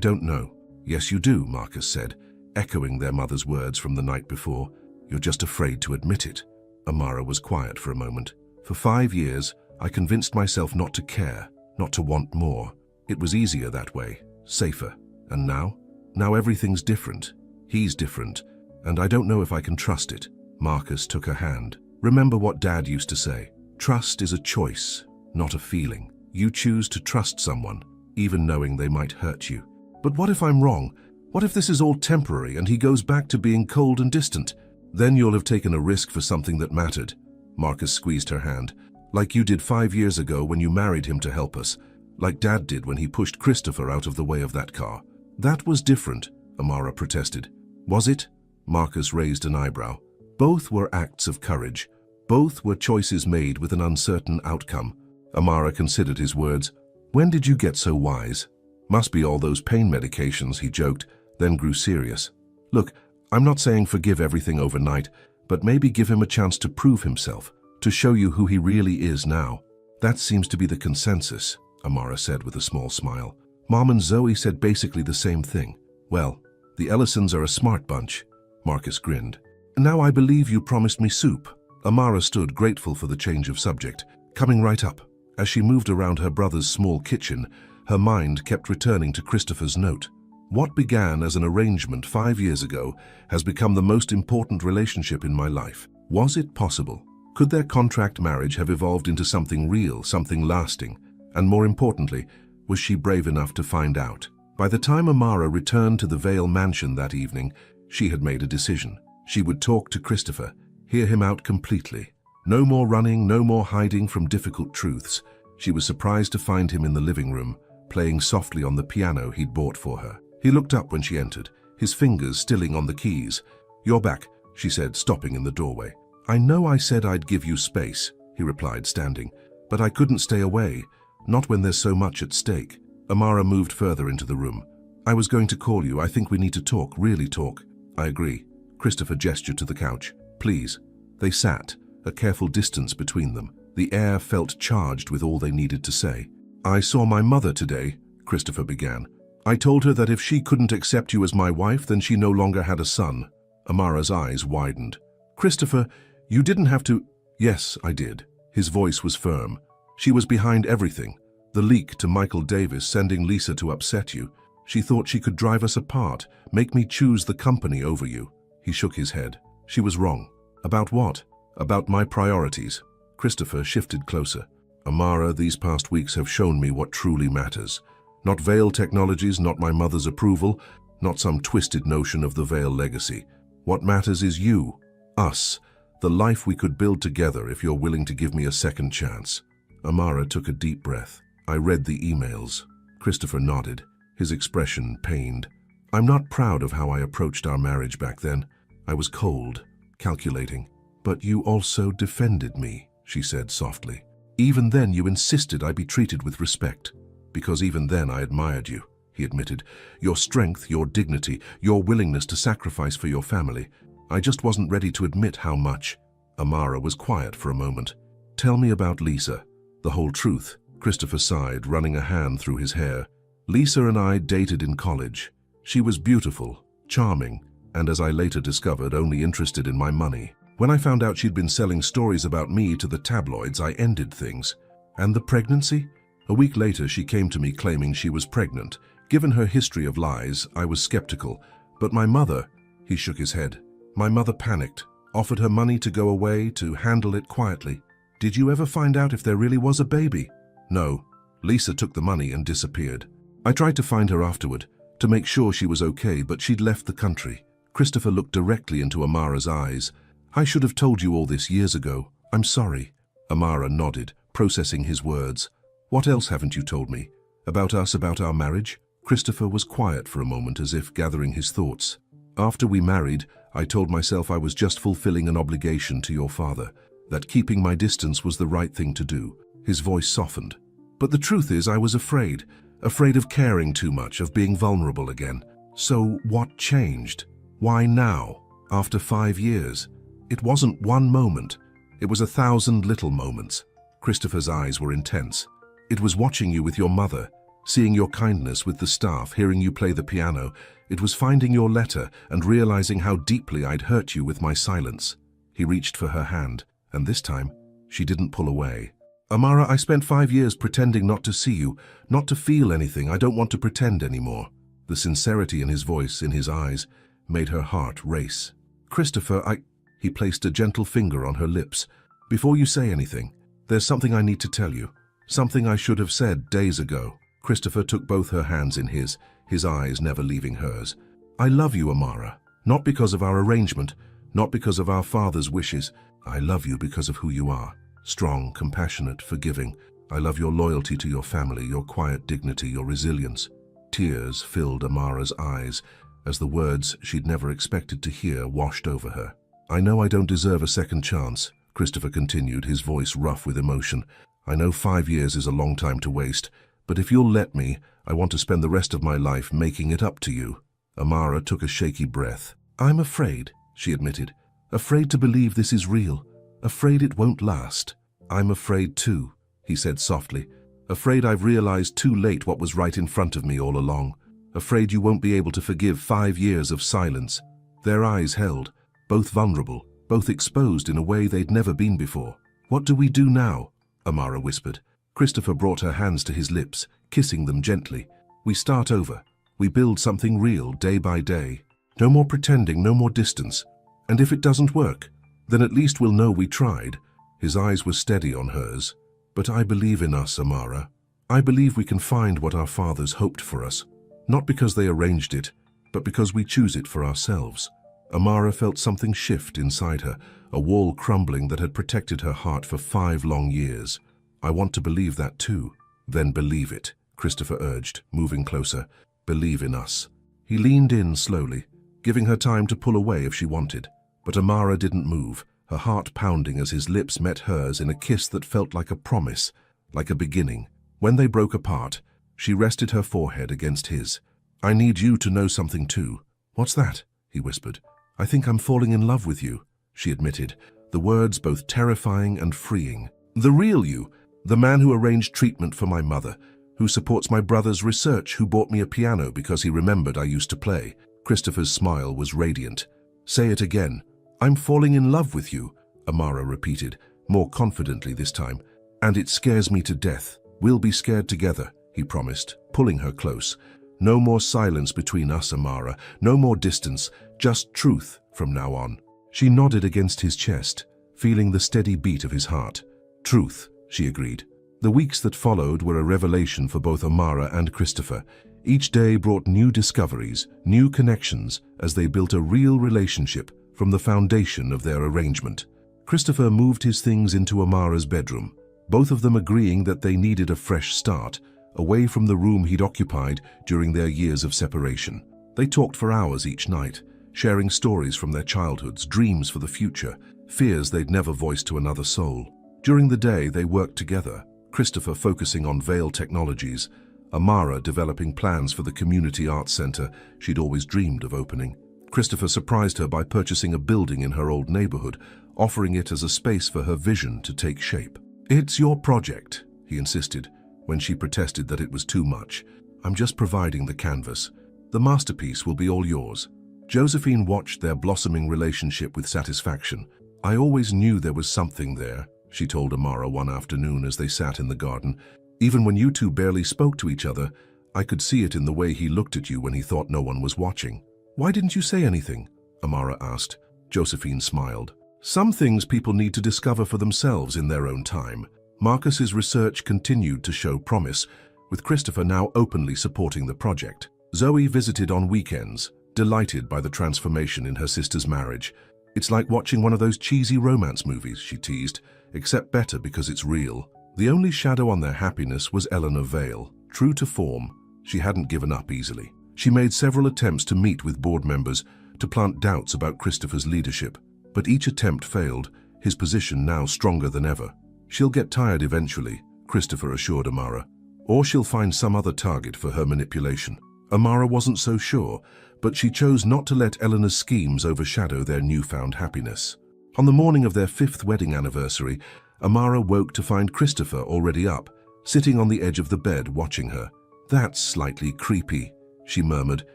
don't know. Yes, you do, Marcus said, echoing their mother's words from the night before. You're just afraid to admit it. Amara was quiet for a moment. For 5 years, I convinced myself not to care, not to want more. It was easier that way, safer. And now? Now everything's different. He's different, and I don't know if I can trust it. Marcus took her hand. Remember what Dad used to say. Trust is a choice, not a feeling. You choose to trust someone, even knowing they might hurt you. But what if I'm wrong? What if this is all temporary and he goes back to being cold and distant? Then you'll have taken a risk for something that mattered. Marcus squeezed her hand. Like you did 5 years ago when you married him to help us. Like Dad did when he pushed Christopher out of the way of that car. That was different, Amara protested. Was it? Marcus raised an eyebrow. Both were acts of courage. Both were choices made with an uncertain outcome. Amara considered his words. When did you get so wise? Must be all those pain medications, he joked, then grew serious. Look, I'm not saying forgive everything overnight, but maybe give him a chance to prove himself, to show you who he really is now. That seems to be the consensus, Amara said with a small smile. Mom and Zoe said basically the same thing. Well, the Ellisons are a smart bunch. Marcus grinned. Now I believe you promised me soup. Amara stood grateful for the change of subject, coming right up. As she moved around her brother's small kitchen, her mind kept returning to Christopher's note. What began as an arrangement 5 years ago has become the most important relationship in my life. Was it possible? Could their contract marriage have evolved into something real, something lasting? And more importantly, was she brave enough to find out? By the time Amara returned to the Vale mansion that evening, she had made a decision. She would talk to Christopher, hear him out completely. No more running, no more hiding from difficult truths. She was surprised to find him in the living room, playing softly on the piano he'd bought for her. He looked up when she entered, his fingers stilling on the keys. You're back, she said, stopping in the doorway. I know I said I'd give you space, he replied, standing, but I couldn't stay away, not when there's so much at stake. Amara moved further into the room. I was going to call you. I think we need to talk, really talk. I agree. Christopher gestured to the couch. Please. They sat, a careful distance between them. The air felt charged with all they needed to say. I saw my mother today, Christopher began. I told her that if she couldn't accept you as my wife, then she no longer had a son. Amara's eyes widened. Christopher, you didn't have to... Yes, I did. His voice was firm. She was behind everything. The leak to Michael Davis sending Lisa to upset you. She thought she could drive us apart, make me choose the company over you. He shook his head. She was wrong. About what? About my priorities. Christopher shifted closer. Amara, these past weeks have shown me what truly matters. Not Vale Technologies, not my mother's approval, not some twisted notion of the Vale legacy. What matters is you, us, the life we could build together if you're willing to give me a second chance. Amara took a deep breath. I read the emails. Christopher nodded, his expression pained. I'm not proud of how I approached our marriage back then. I was cold, calculating. But you also defended me, she said softly. Even then you insisted I be treated with respect. Because even then I admired you, he admitted. Your strength, your dignity, your willingness to sacrifice for your family. I just wasn't ready to admit how much. Amara was quiet for a moment. Tell me about Lisa. The whole truth. Christopher sighed, running a hand through his hair. Lisa and I dated in college. She was beautiful, charming, and as I later discovered, only interested in my money. When I found out she'd been selling stories about me to the tabloids, I ended things. And the pregnancy? A week later, she came to me claiming she was pregnant. Given her history of lies, I was skeptical. But my mother, he shook his head. My mother panicked, offered her money to go away, to handle it quietly. Did you ever find out if there really was a baby? No. Lisa took the money and disappeared. I tried to find her afterward, to make sure she was okay, but she'd left the country. Christopher looked directly into Amara's eyes. I should have told you all this years ago. I'm sorry. Amara nodded, processing his words. What else haven't you told me? About us, about our marriage? Christopher was quiet for a moment, as if gathering his thoughts. After we married, I told myself I was just fulfilling an obligation to your father, that keeping my distance was the right thing to do. His voice softened. But the truth is, I was afraid of caring too much, of being vulnerable again. So what changed? Why now, after 5 years? It wasn't one moment. It was 1,000 little moments. Christopher's eyes were intense. It was watching you with your mother, seeing your kindness with the staff, hearing you play the piano. It was finding your letter and realizing how deeply I'd hurt you with my silence. He reached for her hand, and this time, She didn't pull away. Amara, I spent 5 years pretending not to see you, not to feel anything. I don't want to pretend anymore. The sincerity in his voice, in his eyes, made her heart race. Christopher, He placed a gentle finger on her lips. Before you say anything, there's something I need to tell you. Something I should have said days ago. Christopher took both her hands in his eyes never leaving hers. I love you, Amara. Not because of our arrangement, not because of our father's wishes. I love you because of who you are. Strong, compassionate, forgiving. I love your loyalty to your family, your quiet dignity, your resilience. Tears filled Amara's eyes as the words she'd never expected to hear washed over her. I know I don't deserve a second chance, Christopher continued, his voice rough with emotion. I know 5 years is a long time to waste, but if you'll let me, I want to spend the rest of my life making it up to you. Amara took a shaky breath. I'm afraid, she admitted. Afraid to believe this is real. Afraid it won't last. I'm afraid too, he said softly. Afraid I've realized too late what was right in front of me all along. Afraid you won't be able to forgive 5 years of silence. Their eyes held, both vulnerable, both exposed in a way they'd never been before. What do we do now? Amara whispered. Christopher brought her hands to his lips, kissing them gently. We start over. We build something real day by day. No more pretending, no more distance. And if it doesn't work, then at least we'll know we tried. His eyes were steady on hers. But I believe in us, Amara. I believe we can find what our fathers hoped for us. Not because they arranged it, but because we choose it for ourselves. Amara felt something shift inside her, a wall crumbling that had protected her heart for 5 long years. I want to believe that too. Then believe it, Christopher urged, moving closer. Believe in us. He leaned in slowly, giving her time to pull away if she wanted. But Amara didn't move, her heart pounding as his lips met hers in a kiss that felt like a promise, like a beginning. When they broke apart, she rested her forehead against his. I need you to know something too. What's that? He whispered. I think I'm falling in love with you, she admitted, the words both terrifying and freeing. The real you, the man who arranged treatment for my mother, who supports my brother's research, who bought me a piano because he remembered I used to play. Christopher's smile was radiant. Say it again. I'm falling in love with you, Amara repeated, more confidently this time. And it scares me to death. We'll be scared together, he promised, pulling her close. No more silence between us, Amara. No more distance, just truth from now on. She nodded against his chest, feeling the steady beat of his heart. Truth, she agreed. The weeks that followed were a revelation for both Amara and Christopher. Each day brought new discoveries, new connections, as they built a real relationship from the foundation of their arrangement. Christopher moved his things into Amara's bedroom, both of them agreeing that they needed a fresh start, away from the room he'd occupied during their years of separation. They talked for hours each night, sharing stories from their childhoods, dreams for the future, fears they'd never voiced to another soul. During the day, they worked together, Christopher focusing on Veil Technologies, Amara developing plans for the community arts center she'd always dreamed of opening. Christopher surprised her by purchasing a building in her old neighborhood, offering it as a space for her vision to take shape. It's your project, he insisted, when she protested that it was too much. I'm just providing the canvas. The masterpiece will be all yours. Josephine watched their blossoming relationship with satisfaction. I always knew there was something there, she told Amara one afternoon as they sat in the garden. Even when you two barely spoke to each other, I could see it in the way he looked at you when he thought no one was watching. Why didn't you say anything? Amara asked. Josephine smiled. Some things people need to discover for themselves in their own time. Marcus's research continued to show promise, with Christopher now openly supporting the project. Zoe visited on weekends, delighted by the transformation in her sister's marriage. It's like watching one of those cheesy romance movies, she teased, except better because it's real. The only shadow on their happiness was Eleanor Vale. True to form, she hadn't given up easily. She made several attempts to meet with board members to plant doubts about Christopher's leadership, but each attempt failed, his position now stronger than ever. She'll get tired eventually, Christopher assured Amara, or she'll find some other target for her manipulation. Amara wasn't so sure, but she chose not to let Eleanor's schemes overshadow their newfound happiness. On the morning of their 5th wedding anniversary, Amara woke to find Christopher already up, sitting on the edge of the bed watching her. That's slightly creepy, she murmured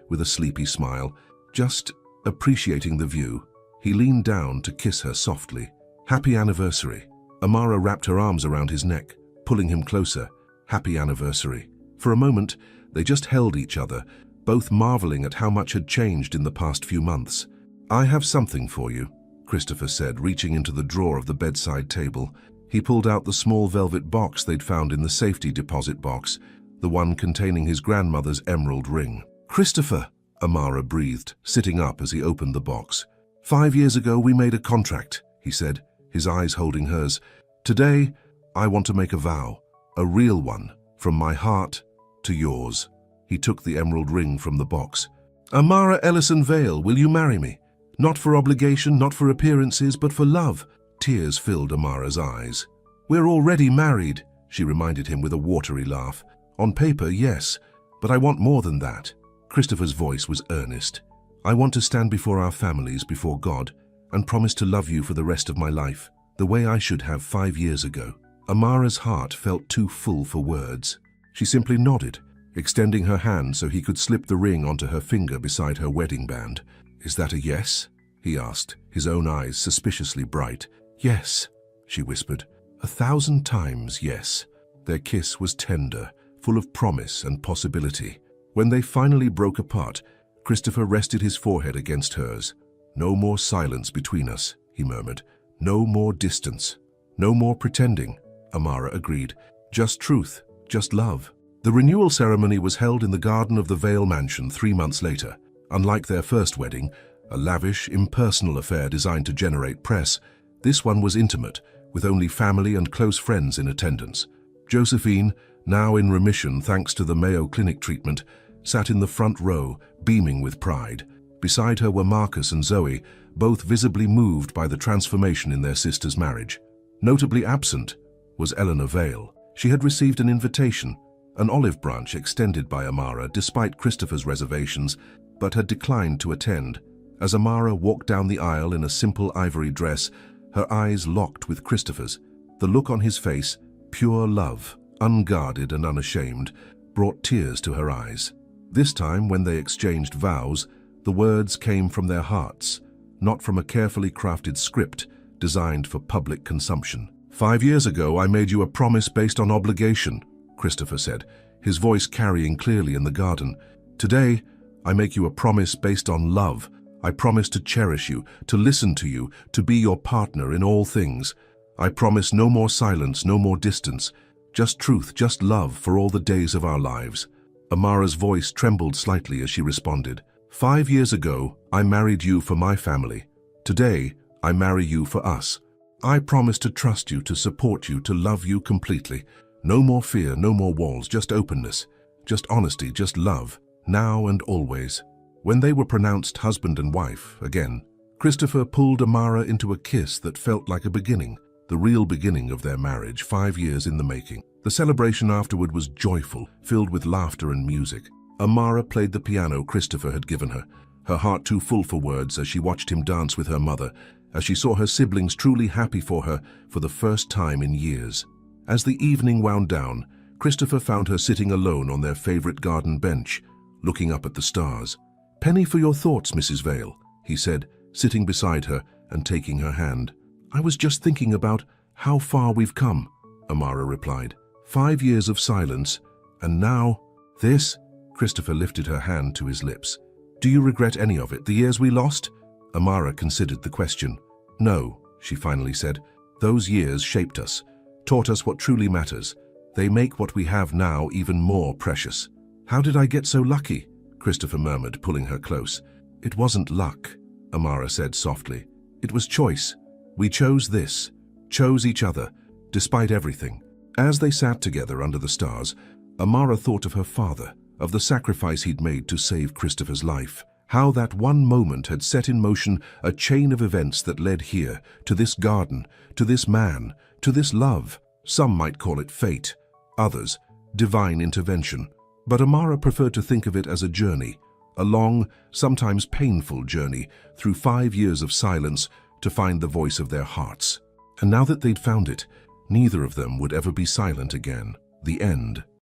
with a sleepy smile, just appreciating the view. He leaned down to kiss her softly. Happy anniversary. Amara wrapped her arms around his neck, pulling him closer. Happy anniversary. For a moment, they just held each other, both marveling at how much had changed in the past few months. "I have something for you," Christopher said, reaching into the drawer of the bedside table. He pulled out the small velvet box they'd found in the safety deposit box, the one containing his grandmother's emerald ring. "Christopher," Amara breathed, sitting up as he opened the box. "5 years ago we made a contract," he said, his eyes holding hers. "Today, I want to make a vow, a real one, from my heart to yours." He took the emerald ring from the box. "Amara Ellison Vale, will you marry me? Not for obligation, not for appearances, but for love." Tears filled Amara's eyes. "We're already married," she reminded him with a watery laugh. "On paper, yes, but I want more than that." Christopher's voice was earnest. "I want to stand before our families, before God, and promise to love you for the rest of my life, the way I should have 5 years ago." Amara's heart felt too full for words. She simply nodded, extending her hand so he could slip the ring onto her finger beside her wedding band. "Is that a yes?" he asked, his own eyes suspiciously bright. "Yes," she whispered. 1,000 times yes. Their kiss was tender, full of promise and possibility. When they finally broke apart, Christopher rested his forehead against hers. "No more silence between us," he murmured. "No more distance. No more pretending," Amara agreed. "Just truth, just love." The renewal ceremony was held in the garden of the Vale mansion 3 months later. Unlike their first wedding, a lavish, impersonal affair designed to generate press, this one was intimate, with only family and close friends in attendance. Josephine, now in remission thanks to the Mayo Clinic treatment, sat in the front row, beaming with pride. Beside her were Marcus and Zoe, both visibly moved by the transformation in their sister's marriage. Notably absent was Eleanor Vale. She had received an invitation, an olive branch extended by Amara despite Christopher's reservations, but had declined to attend. As Amara walked down the aisle in a simple ivory dress, her eyes locked with Christopher's. The look on his face, pure love, unguarded and unashamed, brought tears to her eyes. This time, when they exchanged vows, the words came from their hearts, not from a carefully crafted script designed for public consumption. "5 years ago, I made you a promise based on obligation," Christopher said, his voice carrying clearly in the garden. "Today, I make you a promise based on love. I promise to cherish you, to listen to you, to be your partner in all things. I promise no more silence, no more distance, just truth, just love for all the days of our lives." Amara's voice trembled slightly as she responded. "5 years ago, I married you for my family. Today, I marry you for us. I promise to trust you, to support you, to love you completely. No more fear, no more walls, just openness, just honesty, just love, now and always." When they were pronounced husband and wife again, Christopher pulled Amara into a kiss that felt like a beginning, the real beginning of their marriage, 5 years in the making. The celebration afterward was joyful, filled with laughter and music. Amara played the piano Christopher had given her, her heart too full for words as she watched him dance with her mother, as she saw her siblings truly happy for her for the first time in years. As the evening wound down, Christopher found her sitting alone on their favorite garden bench, looking up at the stars. "Penny for your thoughts, Mrs. Vale," he said, sitting beside her and taking her hand. "I was just thinking about how far we've come," Amara replied. 5 years of silence, and now this?" Christopher lifted her hand to his lips. "Do you regret any of it, the years we lost?" Amara considered the question. "No," she finally said. "Those years shaped us, taught us what truly matters. They make what we have now even more precious." "How did I get so lucky?" Christopher murmured, pulling her close. "It wasn't luck," Amara said softly. "It was choice. We chose this, chose each other, despite everything." As they sat together under the stars, Amara thought of her father, of the sacrifice he'd made to save Christopher's life. How that one moment had set in motion a chain of events that led here, to this garden, to this man, to this love. Some might call it fate, others, divine intervention. But Amara preferred to think of it as a journey, a long, sometimes painful journey through 5 years of silence to find the voice of their hearts. And now that they'd found it, neither of them would ever be silent again. The end.